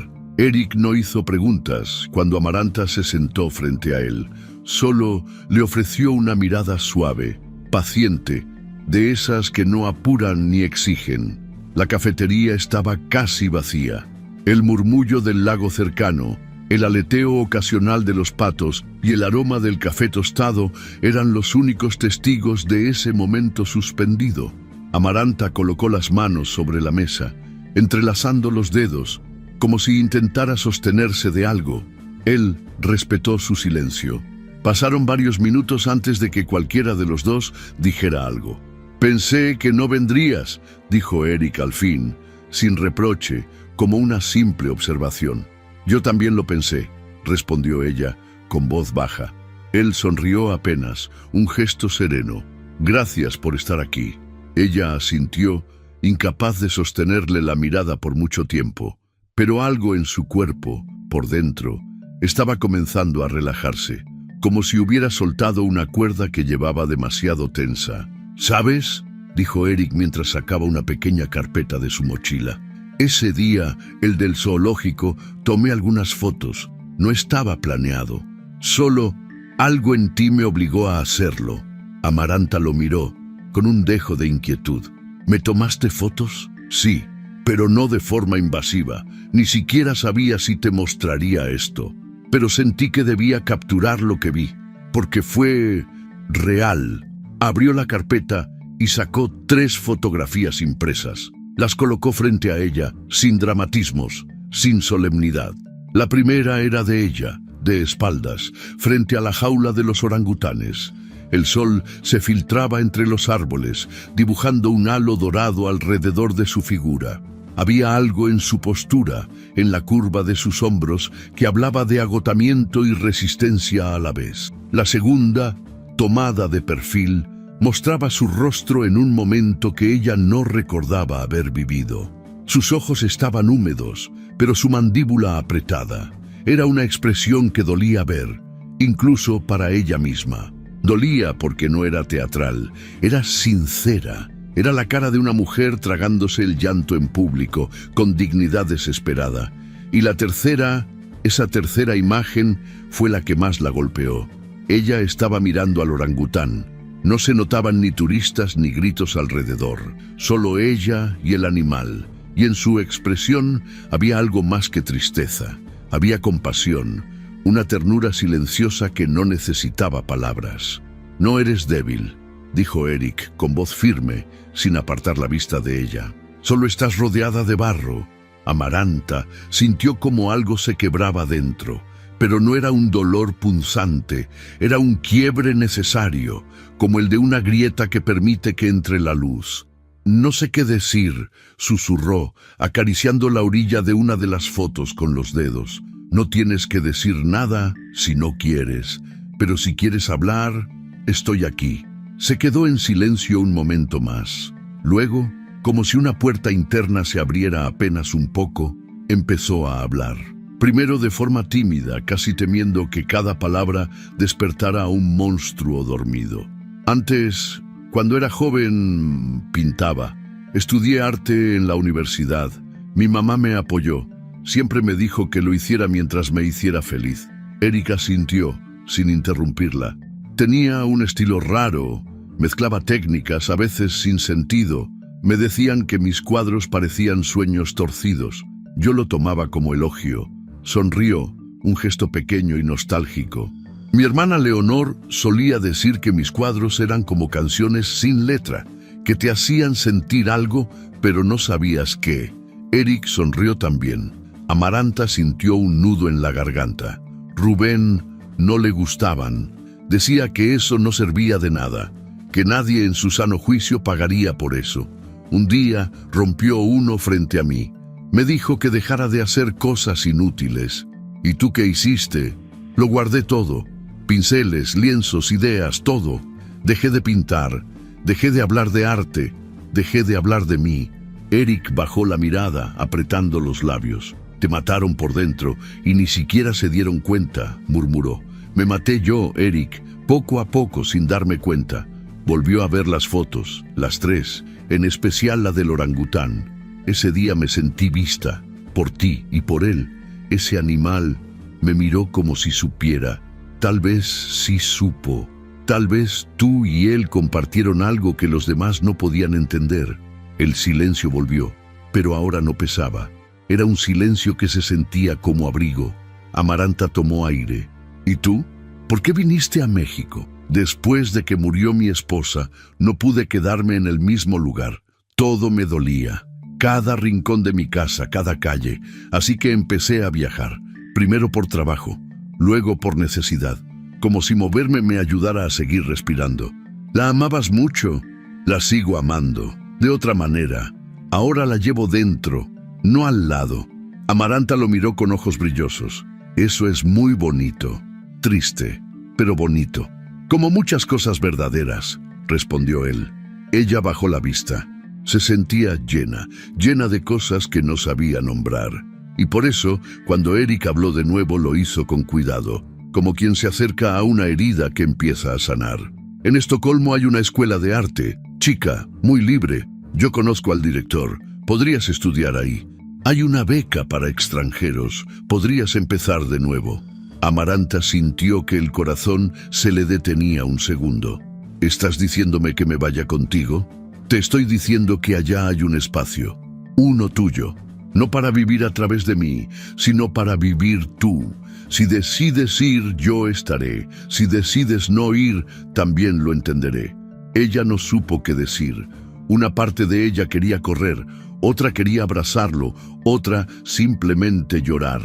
Eric no hizo preguntas cuando Amaranta se sentó frente a él. Solo le ofreció una mirada suave, paciente, de esas que no apuran ni exigen. La cafetería estaba casi vacía. El murmullo del lago cercano, el aleteo ocasional de los patos y el aroma del café tostado eran los únicos testigos de ese momento suspendido. Amaranta colocó las manos sobre la mesa. entrelazando los dedos, como si intentara sostenerse de algo. Él respetó su silencio. Pasaron varios minutos antes de que cualquiera de los dos dijera algo. «Pensé que no vendrías», dijo Eric al fin, sin reproche, como una simple observación. «Yo también lo pensé», respondió ella, con voz baja. Él sonrió apenas, un gesto sereno. «Gracias por estar aquí». Ella asintió, incapaz de sostenerle la mirada por mucho tiempo. Pero algo en su cuerpo, por dentro, estaba comenzando a relajarse, como si hubiera soltado una cuerda que llevaba demasiado tensa. «¿Sabes?», dijo Eric mientras sacaba una pequeña carpeta de su mochila. «Ese día, el del zoológico, tomé algunas fotos. No estaba planeado. Solo algo en ti me obligó a hacerlo». Amaranta lo miró, con un dejo de inquietud. «¿Me tomaste fotos?» «Sí, pero no de forma invasiva. Ni siquiera sabía si te mostraría esto. Pero sentí que debía capturar lo que vi, porque fue real». Abrió la carpeta y sacó 3 fotografías impresas. Las colocó frente a ella, sin dramatismos, sin solemnidad. La primera era de ella, de espaldas, frente a la jaula de los orangutanes. El sol se filtraba entre los árboles, dibujando un halo dorado alrededor de su figura. Había algo en su postura, en la curva de sus hombros, que hablaba de agotamiento y resistencia a la vez. La segunda, tomada de perfil, mostraba su rostro en un momento que ella no recordaba haber vivido. Sus ojos estaban húmedos, pero su mandíbula apretada. Era una expresión que dolía ver, incluso para ella misma. Dolía porque no era teatral, era sincera. Era la cara de una mujer tragándose el llanto en público, con dignidad desesperada. Y la tercera, esa tercera imagen, fue la que más la golpeó. Ella estaba mirando al orangután. No se notaban ni turistas ni gritos alrededor, solo ella y el animal. Y en su expresión había algo más que tristeza. Había compasión, una ternura silenciosa que no necesitaba palabras. «No eres débil», dijo Eric con voz firme, sin apartar la vista de ella. «Solo estás rodeada de barro». Amaranta sintió como algo se quebraba dentro, pero no era un dolor punzante, era un quiebre necesario, como el de una grieta que permite que entre la luz. «No sé qué decir», susurró, acariciando la orilla de una de las fotos con los dedos. «No tienes que decir nada si no quieres, pero si quieres hablar, estoy aquí». Se quedó en silencio un momento más. Luego, como si una puerta interna se abriera apenas un poco, empezó a hablar. Primero de forma tímida, casi temiendo que cada palabra despertara a un monstruo dormido. «Antes, cuando era joven, pintaba. Estudié arte en la universidad. Mi mamá me apoyó. Siempre me dijo que lo hiciera mientras me hiciera feliz». Erika asintió, sin interrumpirla. Tenía un estilo raro, mezclaba técnicas, a veces sin sentido. Me decían que mis cuadros parecían sueños torcidos. Yo lo tomaba como elogio. Sonrió, un gesto pequeño y nostálgico. Mi hermana Leonor solía decir que mis cuadros eran como canciones sin letra, que te hacían sentir algo, pero no sabías qué. Eric sonrió también. Amaranta sintió un nudo en la garganta. Rubén no le gustaban. Decía que eso no servía de nada, que nadie en su sano juicio pagaría por eso. Un día rompió uno frente a mí. Me dijo que dejara de hacer cosas inútiles. ¿Y tú qué hiciste? Lo guardé todo. Pinceles, lienzos, ideas, todo. Dejé de pintar. Dejé de hablar de arte. Dejé de hablar de mí. Eric bajó la mirada, apretando los labios. Te mataron por dentro y ni siquiera se dieron cuenta, murmuró. Me maté yo, Eric, poco a poco, sin darme cuenta. Volvió a ver las fotos, las 3, en especial la del orangután. Ese día me sentí vista, por ti y por él. Ese animal me miró como si supiera. Tal vez sí supo. Tal vez tú y él compartieron algo que los demás no podían entender. El silencio volvió, pero ahora no pesaba. Era un silencio que se sentía como abrigo. Amaranta tomó aire. ¿Y tú? ¿Por qué viniste a México? Después de que murió mi esposa, no pude quedarme en el mismo lugar. Todo me dolía. cada rincón de mi casa, cada calle, así que empecé a viajar, primero por trabajo, luego por necesidad, como si moverme me ayudara a seguir respirando. La amabas mucho, la sigo amando, de otra manera. Ahora la llevo dentro, no al lado. Amaranta lo miró con ojos brillosos. Eso es muy bonito, triste, pero bonito. Como muchas cosas verdaderas, respondió él. Ella bajó la vista. Se sentía llena de cosas que no sabía nombrar. Y por eso, cuando Eric habló de nuevo, lo hizo con cuidado, como quien se acerca a una herida que empieza a sanar. En Estocolmo hay una escuela de arte, chica, muy libre. Yo conozco al director. Podrías estudiar ahí. Hay una beca para extranjeros. Podrías empezar de nuevo. Amaranta sintió que el corazón se le detenía un segundo. ¿Estás diciéndome que me vaya contigo? Te estoy diciendo que allá hay un espacio, uno tuyo, no para vivir a través de mí, sino para vivir tú. Si decides ir, yo estaré. Si decides no ir, también lo entenderé. Ella no supo qué decir. Una parte de ella quería correr, otra quería abrazarlo, otra simplemente llorar.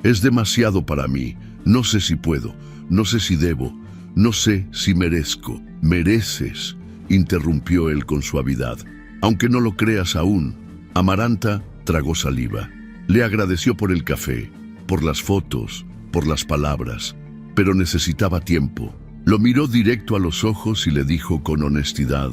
Es demasiado para mí. No sé si puedo, no sé si debo, no sé si merezco. Mereces, interrumpió él con suavidad. Aunque no lo creas aún. Amaranta tragó saliva. Le agradeció por el café, por las fotos, por las palabras, pero necesitaba tiempo. Lo miró directo a los ojos y le dijo con honestidad: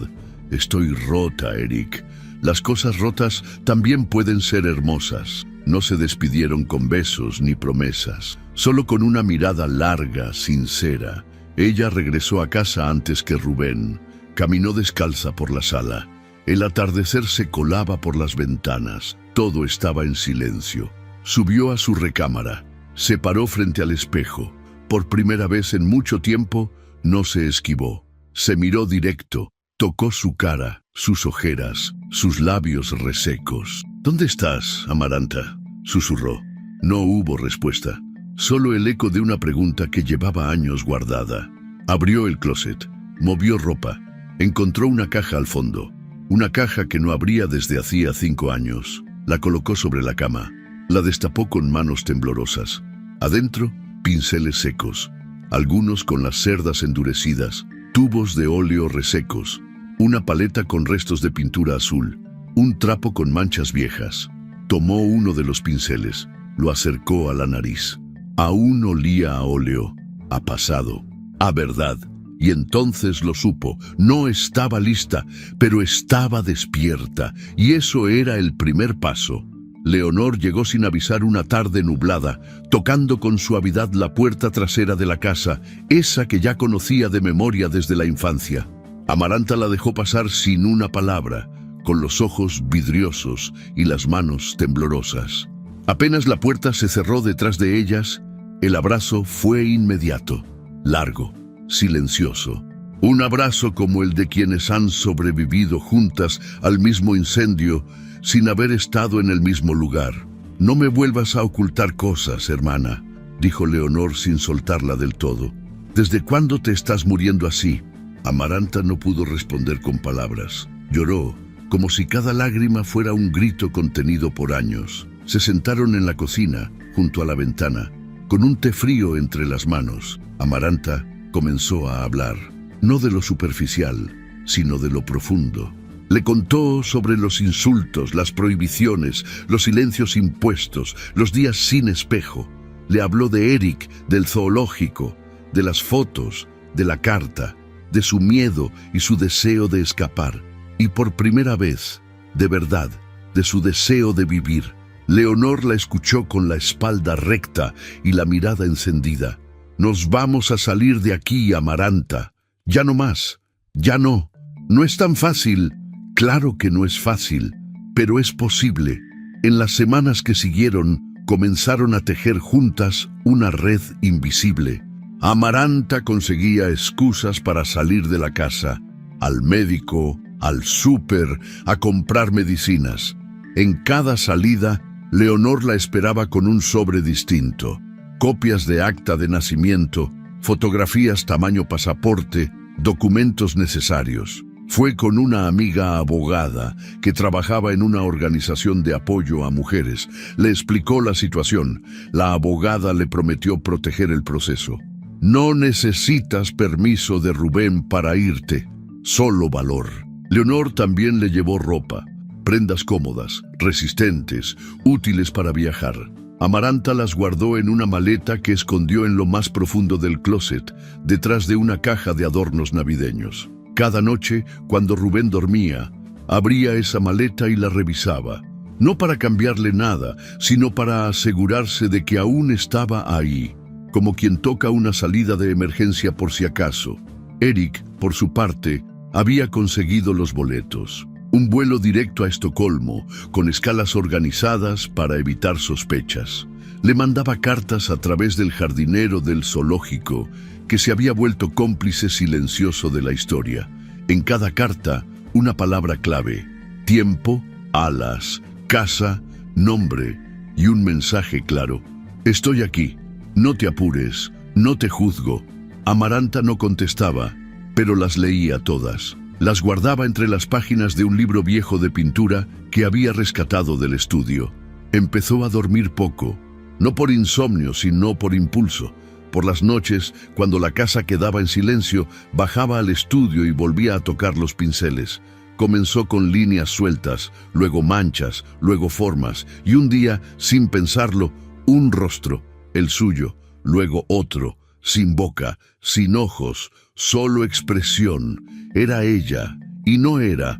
estoy rota, Eric. Las cosas rotas también pueden ser hermosas. No se despidieron con besos ni promesas, solo con una mirada larga, sincera. Ella regresó a casa antes que Rubén. Caminó descalza por la sala. El atardecer se colaba por las ventanas. Todo estaba en silencio. Subió a su recámara. Se paró frente al espejo. Por primera vez en mucho tiempo, no se esquivó. Se miró directo. Tocó su cara, sus ojeras, sus labios resecos. ¿Dónde estás, Amaranta?, susurró. No hubo respuesta. Solo el eco de una pregunta que llevaba años guardada. Abrió el closet. Movió ropa. Encontró una caja al fondo. Una caja que no abría desde hacía 5 años. La colocó sobre la cama. La destapó con manos temblorosas. Adentro, pinceles secos. Algunos con las cerdas endurecidas. Tubos de óleo resecos. Una paleta con restos de pintura azul. Un trapo con manchas viejas. Tomó uno de los pinceles. Lo acercó a la nariz. Aún olía a óleo, a pasado, a verdad. Y entonces lo supo. No estaba lista, pero estaba despierta. Y eso era el primer paso. Leonor llegó sin avisar una tarde nublada, tocando con suavidad la puerta trasera de la casa, esa que ya conocía de memoria desde la infancia. Amaranta la dejó pasar sin una palabra, con los ojos vidriosos y las manos temblorosas. Apenas la puerta se cerró detrás de ellas, el abrazo fue inmediato, largo, silencioso. Un abrazo como el de quienes han sobrevivido juntas al mismo incendio sin haber estado en el mismo lugar. No me vuelvas a ocultar cosas, hermana, dijo Leonor sin soltarla del todo. ¿Desde cuándo te estás muriendo así? Amaranta no pudo responder con palabras. Lloró, como si cada lágrima fuera un grito contenido por años. Se sentaron en la cocina, junto a la ventana, con un té frío entre las manos. Amaranta comenzó a hablar, no de lo superficial, sino de lo profundo. Le contó sobre los insultos, las prohibiciones, los silencios impuestos, los días sin espejo. Le habló de Eric, del zoológico, de las fotos, de la carta, de su miedo y su deseo de escapar. Y por primera vez, de verdad, de su deseo de vivir. Leonor la escuchó con la espalda recta y la mirada encendida. Nos vamos a salir de aquí, Amaranta. Ya no más. Ya no. No es tan fácil. Claro que no es fácil, pero es posible. En las semanas que siguieron, comenzaron a tejer juntas una red invisible. Amaranta conseguía excusas para salir de la casa, al médico, al súper, a comprar medicinas. En cada salida, Leonor la esperaba con un sobre distinto. Copias de acta de nacimiento, fotografías tamaño pasaporte, documentos necesarios. Fue con una amiga abogada que trabajaba en una organización de apoyo a mujeres. Le explicó la situación. La abogada le prometió proteger el proceso. No necesitas permiso de Rubén para irte, solo valor. Leonor también le llevó ropa, prendas cómodas, resistentes, útiles para viajar. Amaranta las guardó en una maleta que escondió en lo más profundo del closet, detrás de una caja de adornos navideños. Cada noche, cuando Rubén dormía, abría esa maleta y la revisaba, no para cambiarle nada, sino para asegurarse de que aún estaba ahí, como quien toca una salida de emergencia por si acaso. Eric, por su parte, había conseguido los boletos. Un vuelo directo a Estocolmo, con escalas organizadas para evitar sospechas. Le mandaba cartas a través del jardinero del zoológico, que se había vuelto cómplice silencioso de la historia. En cada carta, una palabra clave: tiempo, alas, casa, nombre y un mensaje claro: estoy aquí, no te apures, no te juzgo. Amaranta no contestaba, pero las leía todas. Las guardaba entre las páginas de un libro viejo de pintura que había rescatado del estudio. Empezó a dormir poco, no por insomnio, sino por impulso. Por las noches, cuando la casa quedaba en silencio, bajaba al estudio y volvía a tocar los pinceles. Comenzó con líneas sueltas, luego manchas, luego formas, y un día, sin pensarlo, un rostro, el suyo, luego otro, sin boca, sin ojos, solo expresión. Era ella, y no era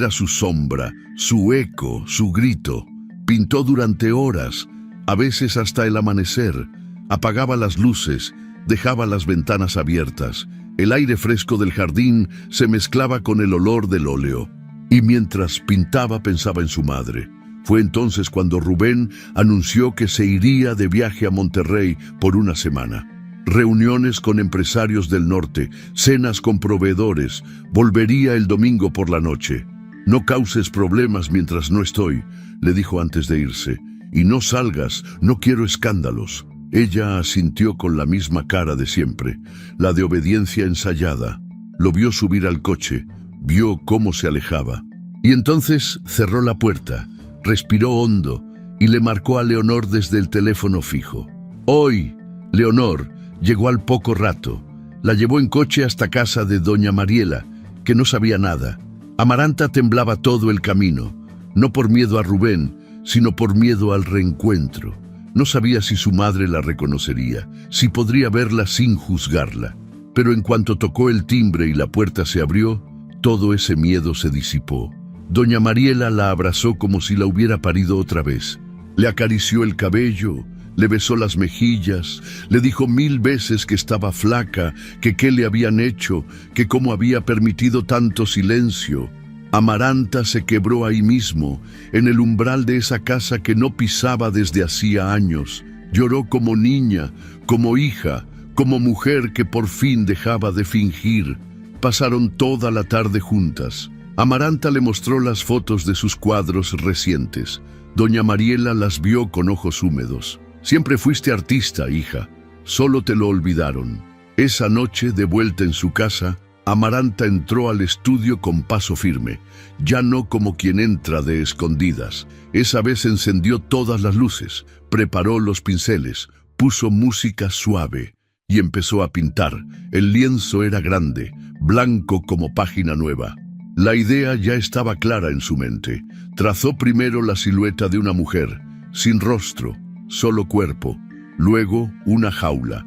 su sombra, su eco, su grito. Pintó durante horas, a veces hasta el amanecer. Apagaba las luces, dejaba las ventanas abiertas. El aire fresco del jardín se mezclaba con el olor del óleo. Y mientras pintaba pensaba en su madre. Fue entonces cuando Rubén anunció que se iría de viaje a Monterrey por una semana. Reuniones con empresarios del norte, cenas con proveedores. Volvería el domingo por la noche. No causes problemas mientras no estoy, le dijo antes de irse. Y no salgas, no quiero escándalos. Ella asintió con la misma cara de siempre, la de obediencia ensayada. Lo vio subir al coche, vio cómo se alejaba. Y entonces cerró la puerta, respiró hondo y le marcó a Leonor desde el teléfono fijo. Hoy, Leonor llegó al poco rato. La llevó en coche hasta casa de doña Mariela, que no sabía nada. Amaranta temblaba todo el camino, no por miedo a Rubén, sino por miedo al reencuentro. No sabía si su madre la reconocería, si podría verla sin juzgarla. Pero en cuanto tocó el timbre y la puerta se abrió, todo ese miedo se disipó. Doña Mariela la abrazó como si la hubiera parido otra vez. Le acarició el cabello, le besó las mejillas, le dijo 1000 veces que estaba flaca, que qué le habían hecho, que cómo había permitido tanto silencio. Amaranta se quebró ahí mismo, en el umbral de esa casa que no pisaba desde hacía años. Lloró como niña, como hija, como mujer que por fin dejaba de fingir. Pasaron toda la tarde juntas. Amaranta le mostró las fotos de sus cuadros recientes. Doña Mariela las vio con ojos húmedos. Siempre fuiste artista, hija. Solo te lo olvidaron. Esa noche, de vuelta en su casa, Amaranta entró al estudio con paso firme, ya no como quien entra de escondidas. Esa vez encendió todas las luces, preparó los pinceles, puso música suave y empezó a pintar. El lienzo era grande, blanco como página nueva. La idea ya estaba clara en su mente. Trazó primero la silueta de una mujer, sin rostro, solo cuerpo. Luego una jaula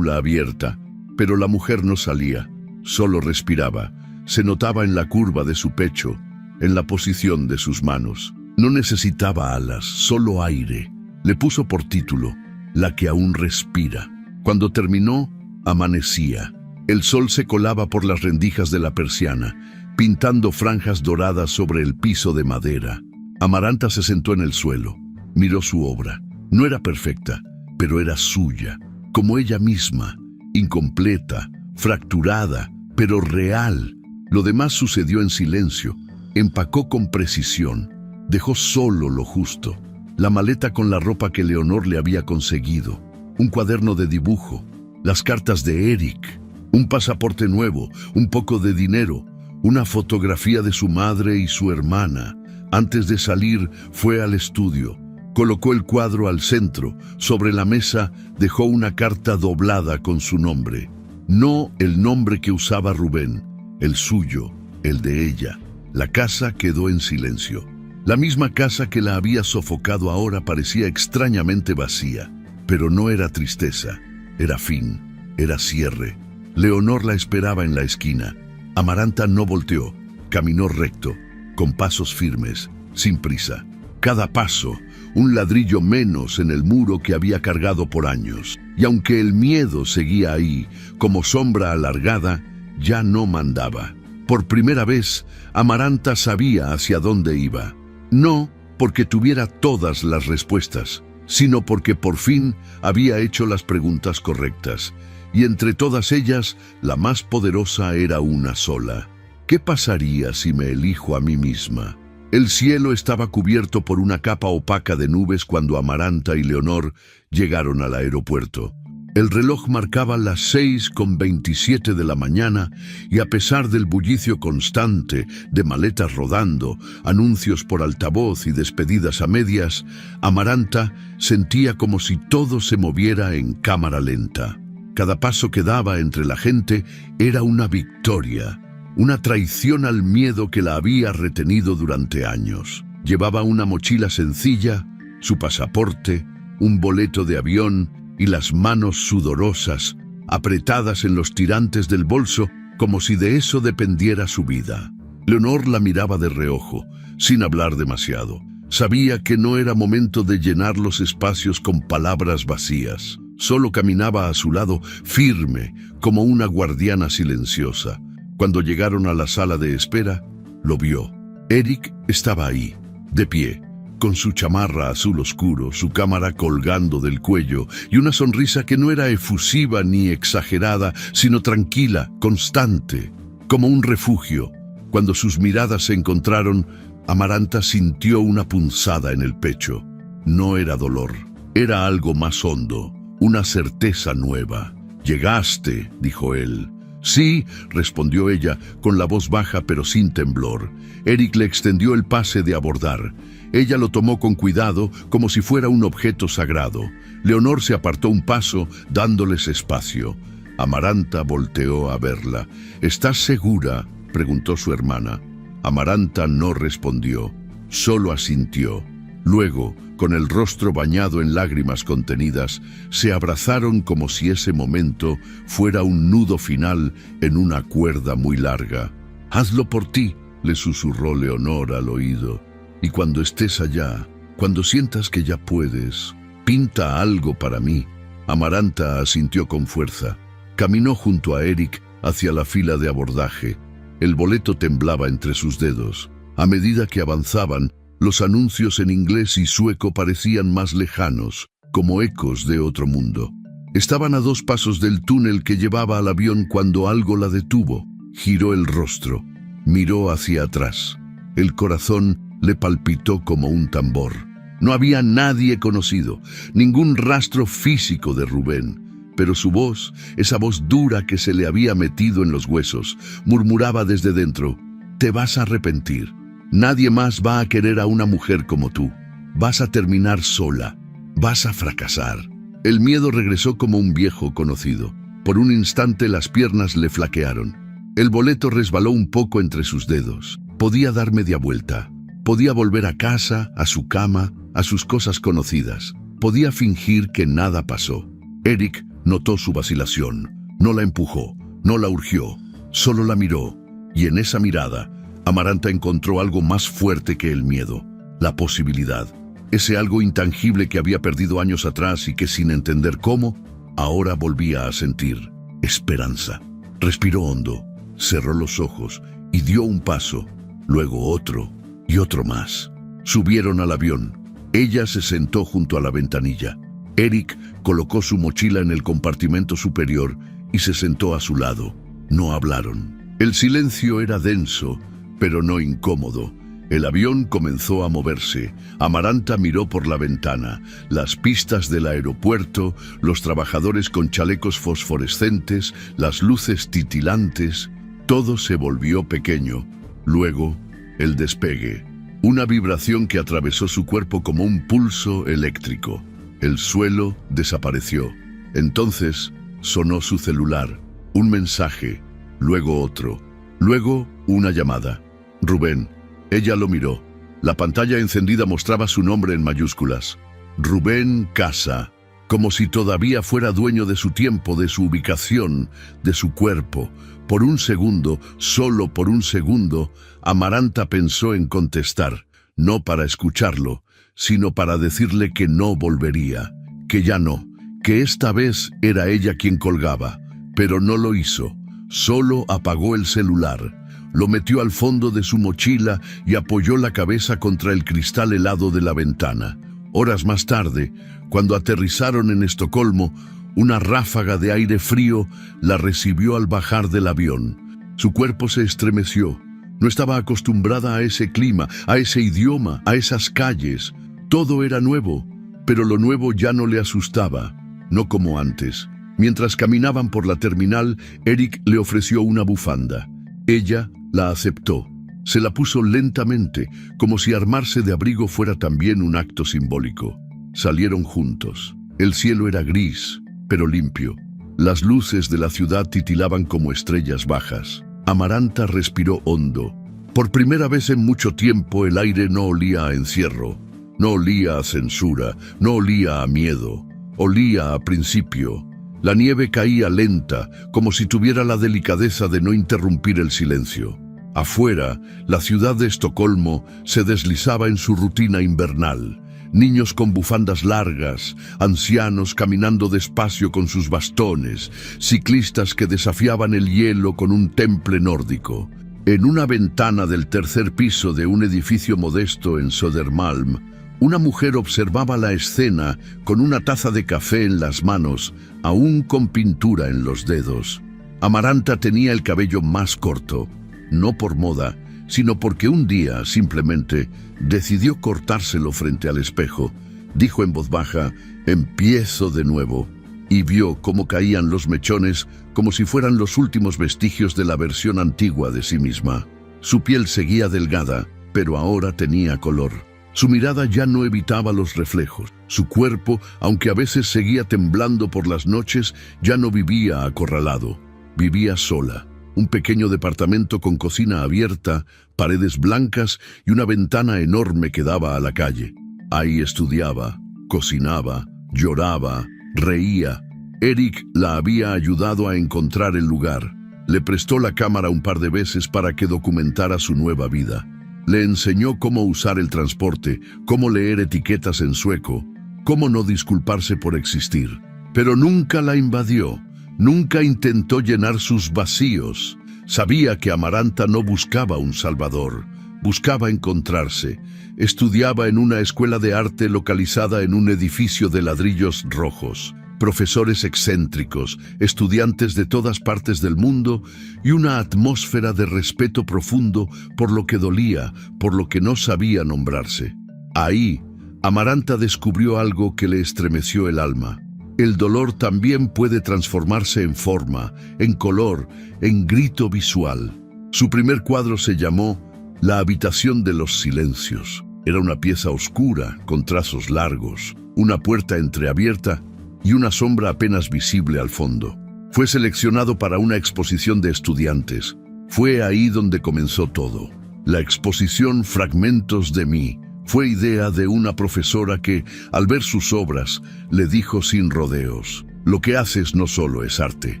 abierta, pero la mujer no salía. Solo respiraba. Se notaba en la curva de su pecho, en la posición de sus manos. No necesitaba alas, solo aire. Le puso por título, La que aún respira. Cuando terminó, amanecía. El sol se colaba por las rendijas de la persiana, pintando franjas doradas sobre el piso de madera. Amaranta se sentó en el suelo. Miró su obra. No era perfecta, pero era suya, como ella misma, incompleta, fracturada, pero real. Lo demás sucedió en silencio. Empacó con precisión. Dejó solo lo justo. La maleta con la ropa que Leonor le había conseguido. Un cuaderno de dibujo. Las cartas de Eric. Un pasaporte nuevo. Un poco de dinero. una fotografía de su madre y su hermana. Antes de salir, fue al estudio. Colocó el cuadro al centro. Sobre la mesa dejó una carta doblada con su nombre. No el nombre que usaba Rubén, el suyo, el de ella. La casa quedó en silencio. La misma casa que la había sofocado ahora parecía extrañamente vacía. Pero no era tristeza, era fin, era cierre. Leonor la esperaba en la esquina. Amaranta no volteó, caminó recto, con pasos firmes, sin prisa. Cada paso, un ladrillo menos en el muro que había cargado por años. Y aunque el miedo seguía ahí, como sombra alargada, ya no mandaba. Por primera vez, Amaranta sabía hacia dónde iba. No porque tuviera todas las respuestas, sino porque por fin había hecho las preguntas correctas. Y entre todas ellas, la más poderosa era una sola. ¿Qué pasaría si me elijo a mí misma? El cielo estaba cubierto por una capa opaca de nubes cuando Amaranta y Leonor llegaron al aeropuerto. El reloj marcaba las 6:27 de la mañana y a pesar del bullicio constante de maletas rodando, anuncios por altavoz y despedidas a medias, Amaranta sentía como si todo se moviera en cámara lenta. Cada paso que daba entre la gente era una victoria, una traición al miedo que la había retenido durante años. Llevaba una mochila sencilla, su pasaporte, un boleto de avión y las manos sudorosas, apretadas en los tirantes del bolso, como si de eso dependiera su vida. Leonor la miraba de reojo, sin hablar demasiado. Sabía que no era momento de llenar los espacios con palabras vacías. Solo caminaba a su lado, firme, como una guardiana silenciosa. Cuando llegaron a la sala de espera, lo vio. Eric estaba ahí, de pie, con su chamarra azul oscuro, su cámara colgando del cuello y una sonrisa que no era efusiva ni exagerada, sino tranquila, constante, como un refugio. Cuando sus miradas se encontraron, Amaranta sintió una punzada en el pecho. No era dolor, era algo más hondo, una certeza nueva. «Llegaste», dijo él. «Sí», respondió ella, con la voz baja pero sin temblor. Eric le extendió el pase de abordar. Ella lo tomó con cuidado, como si fuera un objeto sagrado. Leonor se apartó un paso, dándoles espacio. Amaranta volteó a verla. «¿Estás segura?», preguntó su hermana. Amaranta no respondió, solo asintió. Luego, con el rostro bañado en lágrimas contenidas, se abrazaron como si ese momento fuera un nudo final en una cuerda muy larga. «Hazlo por ti», le susurró Leonor al oído. «Y cuando estés allá, cuando sientas que ya puedes, pinta algo para mí». Amaranta asintió con fuerza. Caminó junto a Eric hacia la fila de abordaje. El boleto temblaba entre sus dedos. A medida que avanzaban, los anuncios en inglés y sueco parecían más lejanos, como ecos de otro mundo. Estaban a 2 pasos del túnel que llevaba al avión cuando algo la detuvo. Giró el rostro, miró hacia atrás. El corazón le palpitó como un tambor. No había nadie conocido, ningún rastro físico de Rubén. Pero su voz, esa voz dura que se le había metido en los huesos, murmuraba desde dentro: «Te vas a arrepentir. Nadie más va a querer a una mujer como tú. Vas a terminar sola. Vas a fracasar». El miedo regresó como un viejo conocido. Por un instante las piernas le flaquearon. El boleto resbaló un poco entre sus dedos. Podía dar media vuelta. Podía volver a casa, a su cama, a sus cosas conocidas. Podía fingir que nada pasó. Eric notó su vacilación. No la empujó, no la urgió, solo la miró. Y en esa mirada, Amaranta encontró algo más fuerte que el miedo, la posibilidad. Ese algo intangible que había perdido años atrás y que, sin entender cómo, ahora volvía a sentir: esperanza. Respiró hondo, cerró los ojos y dio un paso, luego otro y otro más. Subieron al avión. Ella se sentó junto a la ventanilla. Eric colocó su mochila en el compartimento superior y se sentó a su lado. No hablaron. El silencio era denso, pero no incómodo. El avión comenzó a moverse. Amaranta miró por la ventana. Las pistas del aeropuerto, los trabajadores con chalecos fosforescentes, las luces titilantes. Todo se volvió pequeño. Luego, el despegue. Una vibración que atravesó su cuerpo como un pulso eléctrico. El suelo desapareció. Entonces, sonó su celular. Un mensaje, luego otro. Luego, una llamada. Rubén. Ella lo miró. La pantalla encendida mostraba su nombre en mayúsculas. Rubén Casa. Como si todavía fuera dueño de su tiempo, de su ubicación, de su cuerpo. Por un segundo, solo por un segundo, Amaranta pensó en contestar, no para escucharlo, sino para decirle que no volvería, que ya no, que esta vez era ella quien colgaba. Pero no lo hizo, solo apagó el celular, lo metió al fondo de su mochila y apoyó la cabeza contra el cristal helado de la ventana. Horas más tarde, cuando aterrizaron en Estocolmo, una ráfaga de aire frío la recibió al bajar del avión. Su cuerpo se estremeció. No estaba acostumbrada a ese clima, a ese idioma, a esas calles. Todo era nuevo, pero lo nuevo ya no le asustaba, no como antes. Mientras caminaban por la terminal, Eric le ofreció una bufanda. Ella la aceptó. Se la puso lentamente, como si armarse de abrigo fuera también un acto simbólico. Salieron juntos. El cielo era gris, pero limpio. Las luces de la ciudad titilaban como estrellas bajas. Amaranta respiró hondo. Por primera vez en mucho tiempo el aire no olía a encierro, no olía a censura, no olía a miedo, olía a principio. La nieve caía lenta, como si tuviera la delicadeza de no interrumpir el silencio. Afuera, la ciudad de Estocolmo se deslizaba en su rutina invernal. Niños con bufandas largas, ancianos caminando despacio con sus bastones, ciclistas que desafiaban el hielo con un temple nórdico. En una ventana del tercer piso de un edificio modesto en Södermalm, una mujer observaba la escena con una taza de café en las manos, aún con pintura en los dedos. Amaranta tenía el cabello más corto, no por moda, sino porque un día, simplemente, decidió cortárselo frente al espejo. Dijo en voz baja, «Empiezo de nuevo», y vio cómo caían los mechones como si fueran los últimos vestigios de la versión antigua de sí misma. Su piel seguía delgada, pero ahora tenía color. Su mirada ya no evitaba los reflejos. Su cuerpo, aunque a veces seguía temblando por las noches, ya no vivía acorralado. Vivía sola. Un pequeño departamento con cocina abierta, paredes blancas y una ventana enorme que daba a la calle. Ahí estudiaba, cocinaba, lloraba, reía. Eric la había ayudado a encontrar el lugar. Le prestó la cámara un par de veces para que documentara su nueva vida. Le enseñó cómo usar el transporte, cómo leer etiquetas en sueco, cómo no disculparse por existir. Pero nunca la invadió. Nunca intentó llenar sus vacíos. Sabía que Amaranta no buscaba un salvador, buscaba encontrarse. Estudiaba en una escuela de arte localizada en un edificio de ladrillos rojos. Profesores excéntricos, estudiantes de todas partes del mundo y una atmósfera de respeto profundo por lo que dolía, por lo que no sabía nombrarse. Ahí, Amaranta descubrió algo que le estremeció el alma. El dolor también puede transformarse en forma, en color, en grito visual. Su primer cuadro se llamó La habitación de los silencios. Era una pieza oscura, con trazos largos, una puerta entreabierta y una sombra apenas visible al fondo. Fue seleccionado para una exposición de estudiantes. Fue ahí donde comenzó todo. La exposición Fragmentos de mí fue idea de una profesora que, al ver sus obras, le dijo sin rodeos: «Lo que haces no solo es arte,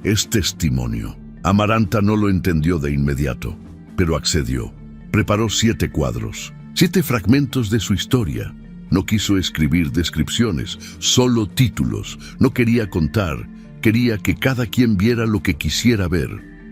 es testimonio». Amaranta no lo entendió de inmediato, pero accedió. Preparó 7 cuadros, 7 fragmentos de su historia. No quiso escribir descripciones, solo títulos. No quería contar, quería que cada quien viera lo que quisiera ver.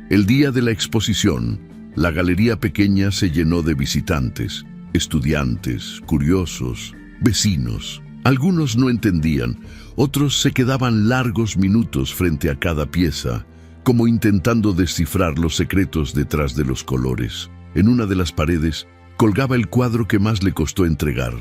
El día de la exposición, la galería pequeña se llenó de visitantes. Estudiantes, curiosos, vecinos. Algunos no entendían, otros se quedaban largos minutos frente a cada pieza, como intentando descifrar los secretos detrás de los colores. En una de las paredes colgaba el cuadro que más le costó entregar.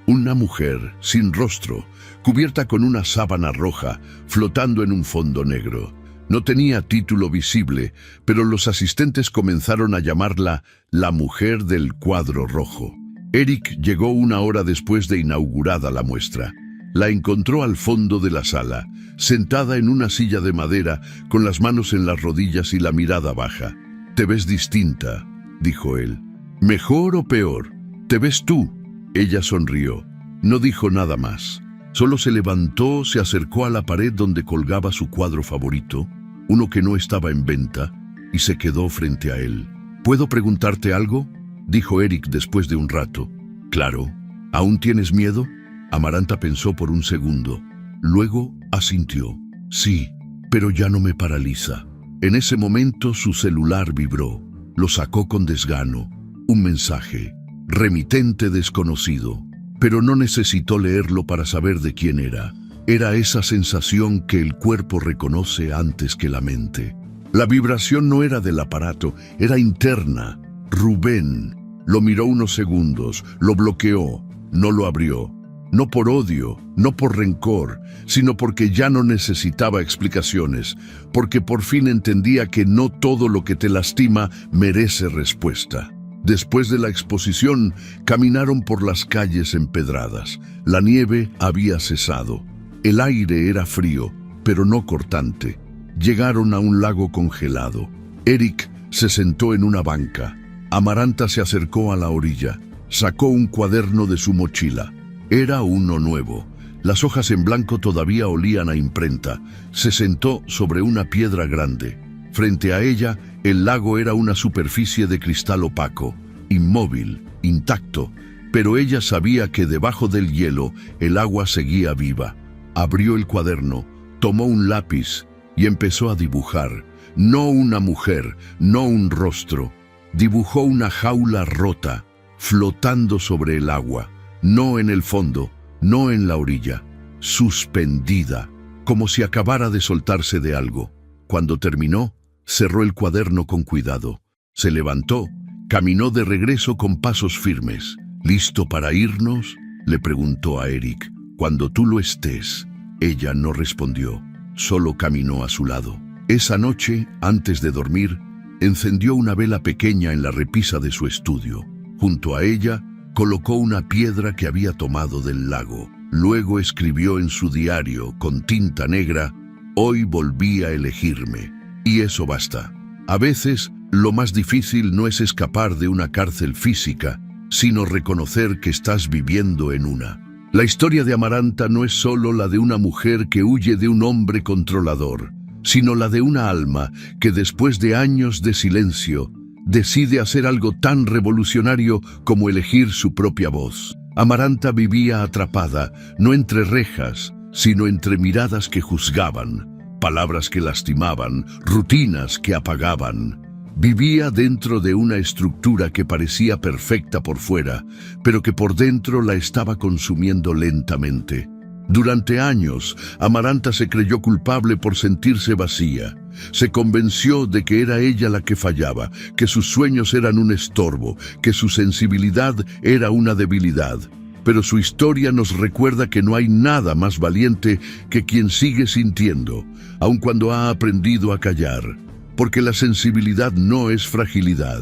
Una mujer, sin rostro, cubierta con una sábana roja, flotando en un fondo negro. No tenía título visible, pero los asistentes comenzaron a llamarla la mujer del cuadro rojo. Eric llegó 1 hora después de inaugurada la muestra. La encontró al fondo de la sala, sentada en una silla de madera, con las manos en las rodillas y la mirada baja. «Te ves distinta», dijo él. «¿Mejor o peor? ¿Te ves tú?» Ella sonrió. No dijo nada más. Solo se levantó, se acercó a la pared donde colgaba su cuadro favorito, uno que no estaba en venta, y se quedó frente a él. «¿Puedo preguntarte algo?», dijo Eric después de un rato. «Claro. ¿Aún tienes miedo?». Amaranta pensó por un segundo. Luego asintió. «Sí, pero ya no me paraliza». En ese momento su celular vibró. Lo sacó con desgano. Un mensaje. Remitente desconocido. Pero no necesitó leerlo para saber de quién era. Era esa sensación que el cuerpo reconoce antes que la mente. La vibración no era del aparato, era interna. Rubén. Lo miró unos segundos, lo bloqueó, no lo abrió. No por odio, no por rencor, sino porque ya no necesitaba explicaciones, porque por fin entendía que no todo lo que te lastima merece respuesta. Después de la exposición, caminaron por las calles empedradas. La nieve había cesado. El aire era frío, pero no cortante. Llegaron a un lago congelado. Eric se sentó en una banca. Amaranta se acercó a la orilla. Sacó un cuaderno de su mochila. Era uno nuevo. Las hojas en blanco todavía olían a imprenta. Se sentó sobre una piedra grande. Frente a ella, el lago era una superficie de cristal opaco, inmóvil, intacto, pero ella sabía que debajo del hielo el agua seguía viva. Abrió el cuaderno, tomó un lápiz y empezó a dibujar. No una mujer, no un rostro. Dibujó una jaula rota, flotando sobre el agua. No en el fondo, no en la orilla, suspendida, como si acabara de soltarse de algo. Cuando terminó, cerró el cuaderno con cuidado. Se levantó, caminó de regreso con pasos firmes. «¿Listo para irnos?», le preguntó a Eric. «Cuando tú lo estés». Ella no respondió, solo caminó a su lado. Esa noche, antes de dormir, encendió una vela pequeña en la repisa de su estudio. Junto a ella, colocó una piedra que había tomado del lago. Luego escribió en su diario, con tinta negra, «Hoy volví a elegirme». Y eso basta. A veces, lo más difícil no es escapar de una cárcel física, sino reconocer que estás viviendo en una. La historia de Amaranta no es solo la de una mujer que huye de un hombre controlador, sino la de una alma que después de años de silencio, decide hacer algo tan revolucionario como elegir su propia voz. Amaranta vivía atrapada, no entre rejas, sino entre miradas que juzgaban, palabras que lastimaban, rutinas que apagaban. Vivía dentro de una estructura que parecía perfecta por fuera, pero que por dentro la estaba consumiendo lentamente. Durante años, Amaranta se creyó culpable por sentirse vacía. Se convenció de que era ella la que fallaba, que sus sueños eran un estorbo, que su sensibilidad era una debilidad. Pero su historia nos recuerda que no hay nada más valiente que quien sigue sintiendo, aun cuando ha aprendido a callar. Porque la sensibilidad no es fragilidad,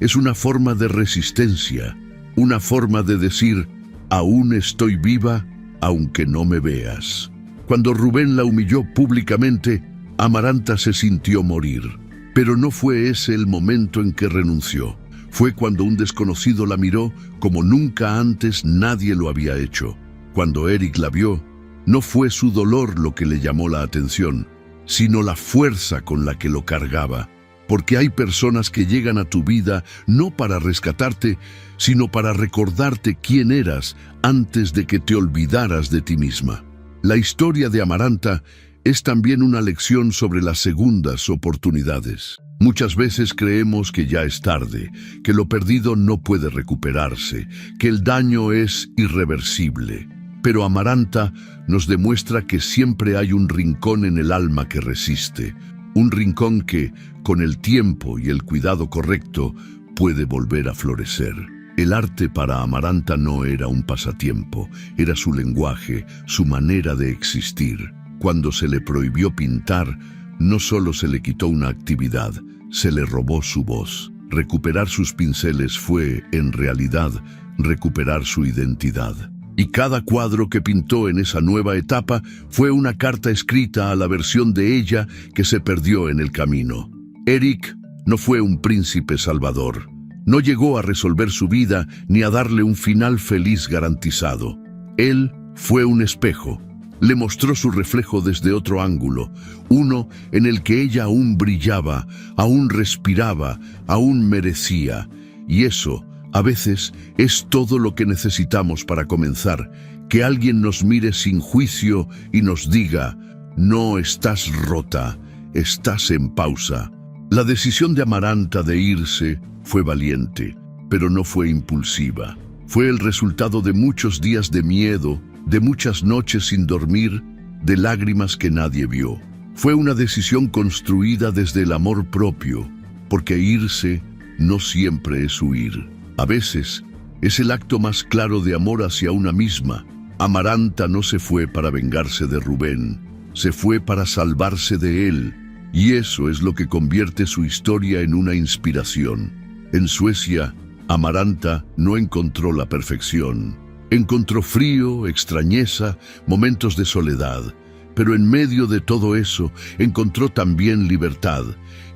es una forma de resistencia, una forma de decir, aún estoy viva, aunque no me veas. Cuando Rubén la humilló públicamente, Amaranta se sintió morir. Pero no fue ese el momento en que renunció. Fue cuando un desconocido la miró como nunca antes nadie lo había hecho. Cuando Eric la vio, no fue su dolor lo que le llamó la atención, sino la fuerza con la que lo cargaba. Porque hay personas que llegan a tu vida no para rescatarte, sino para recordarte quién eras antes de que te olvidaras de ti misma. La historia de Amaranta es también una lección sobre las segundas oportunidades. Muchas veces creemos que ya es tarde, que lo perdido no puede recuperarse, que el daño es irreversible. Pero Amaranta nos demuestra que siempre hay un rincón en el alma que resiste, un rincón que, con el tiempo y el cuidado correcto, puede volver a florecer. El arte para Amaranta no era un pasatiempo, era su lenguaje, su manera de existir. Cuando se le prohibió pintar, No solo se le quitó una actividad, se le robó su voz. Recuperar sus pinceles fue, en realidad, recuperar su identidad. Y cada cuadro que pintó en esa nueva etapa fue una carta escrita a la versión de ella que se perdió en el camino. Eric no fue un príncipe salvador. No llegó a resolver su vida ni a darle un final feliz garantizado. Él fue un espejo. Le mostró su reflejo desde otro ángulo, uno en el que ella aún brillaba, aún respiraba, aún merecía. Y eso, a veces, es todo lo que necesitamos para comenzar, que alguien nos mire sin juicio y nos diga: no estás rota, estás en pausa. La decisión de Amaranta de irse fue valiente, pero no fue impulsiva. Fue el resultado de muchos días de miedo, de muchas noches sin dormir, de lágrimas que nadie vio. Fue una decisión construida desde el amor propio, porque irse no siempre es huir. A veces es el acto más claro de amor hacia una misma. Amaranta no se fue para vengarse de Rubén, se fue para salvarse de él, y eso es lo que convierte su historia en una inspiración. En Suecia, Amaranta no encontró la perfección. Encontró frío, extrañeza, momentos de soledad, pero en medio de todo eso encontró también libertad,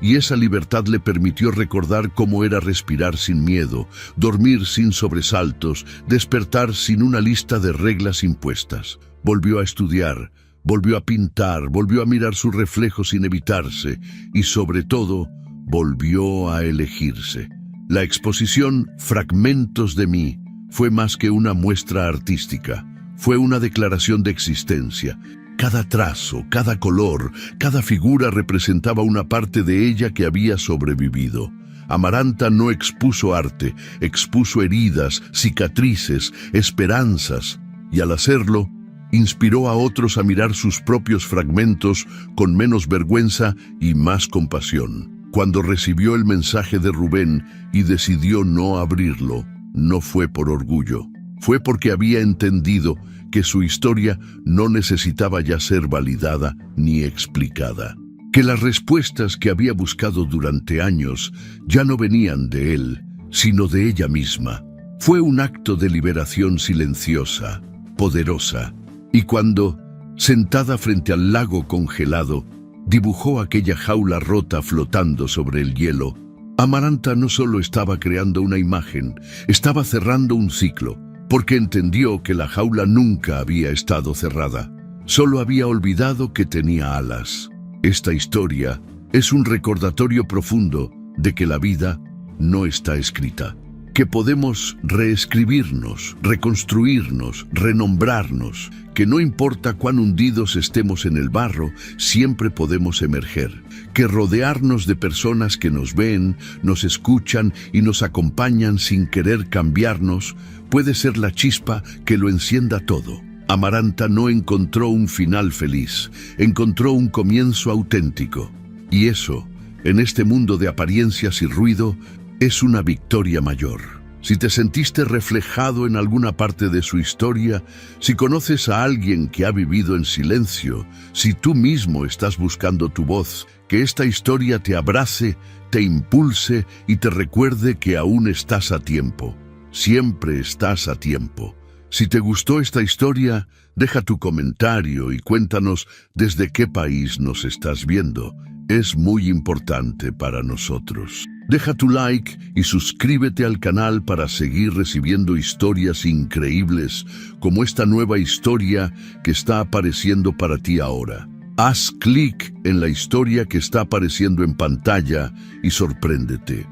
y esa libertad le permitió recordar cómo era respirar sin miedo, dormir sin sobresaltos, despertar sin una lista de reglas impuestas. Volvió a estudiar, volvió a pintar, volvió a mirar su reflejo sin evitarse, y sobre todo, volvió a elegirse. La exposición Fragmentos de mí fue más que una muestra artística, fue una declaración de existencia. Cada trazo, cada color, cada figura representaba una parte de ella que había sobrevivido. Amaranta no expuso arte, expuso heridas, cicatrices, esperanzas, y al hacerlo, inspiró a otros a mirar sus propios fragmentos con menos vergüenza y más compasión. Cuando recibió el mensaje de Rubén y decidió no abrirlo, no fue por orgullo, fue porque había entendido que su historia no necesitaba ya ser validada ni explicada, que las respuestas que había buscado durante años ya no venían de él, sino de ella misma. Fue un acto de liberación silenciosa, poderosa, y cuando, sentada frente al lago congelado, dibujó aquella jaula rota flotando sobre el hielo, Amaranta no solo estaba creando una imagen, estaba cerrando un ciclo, porque entendió que la jaula nunca había estado cerrada, solo había olvidado que tenía alas. Esta historia es un recordatorio profundo de que la vida no está escrita, que podemos reescribirnos, reconstruirnos, renombrarnos, que no importa cuán hundidos estemos en el barro, siempre podemos emerger, que rodearnos de personas que nos ven, nos escuchan y nos acompañan sin querer cambiarnos, puede ser la chispa que lo encienda todo. Amaranta no encontró un final feliz, encontró un comienzo auténtico. Y eso, en este mundo de apariencias y ruido, es una victoria mayor. Si te sentiste reflejado en alguna parte de su historia, si conoces a alguien que ha vivido en silencio, si tú mismo estás buscando tu voz, que esta historia te abrace, te impulse y te recuerde que aún estás a tiempo. Siempre estás a tiempo. Si te gustó esta historia, deja tu comentario y cuéntanos desde qué país nos estás viendo. Es muy importante para nosotros. Deja tu like y suscríbete al canal para seguir recibiendo historias increíbles como esta nueva historia que está apareciendo para ti ahora. Haz clic en la historia que está apareciendo en pantalla y sorpréndete.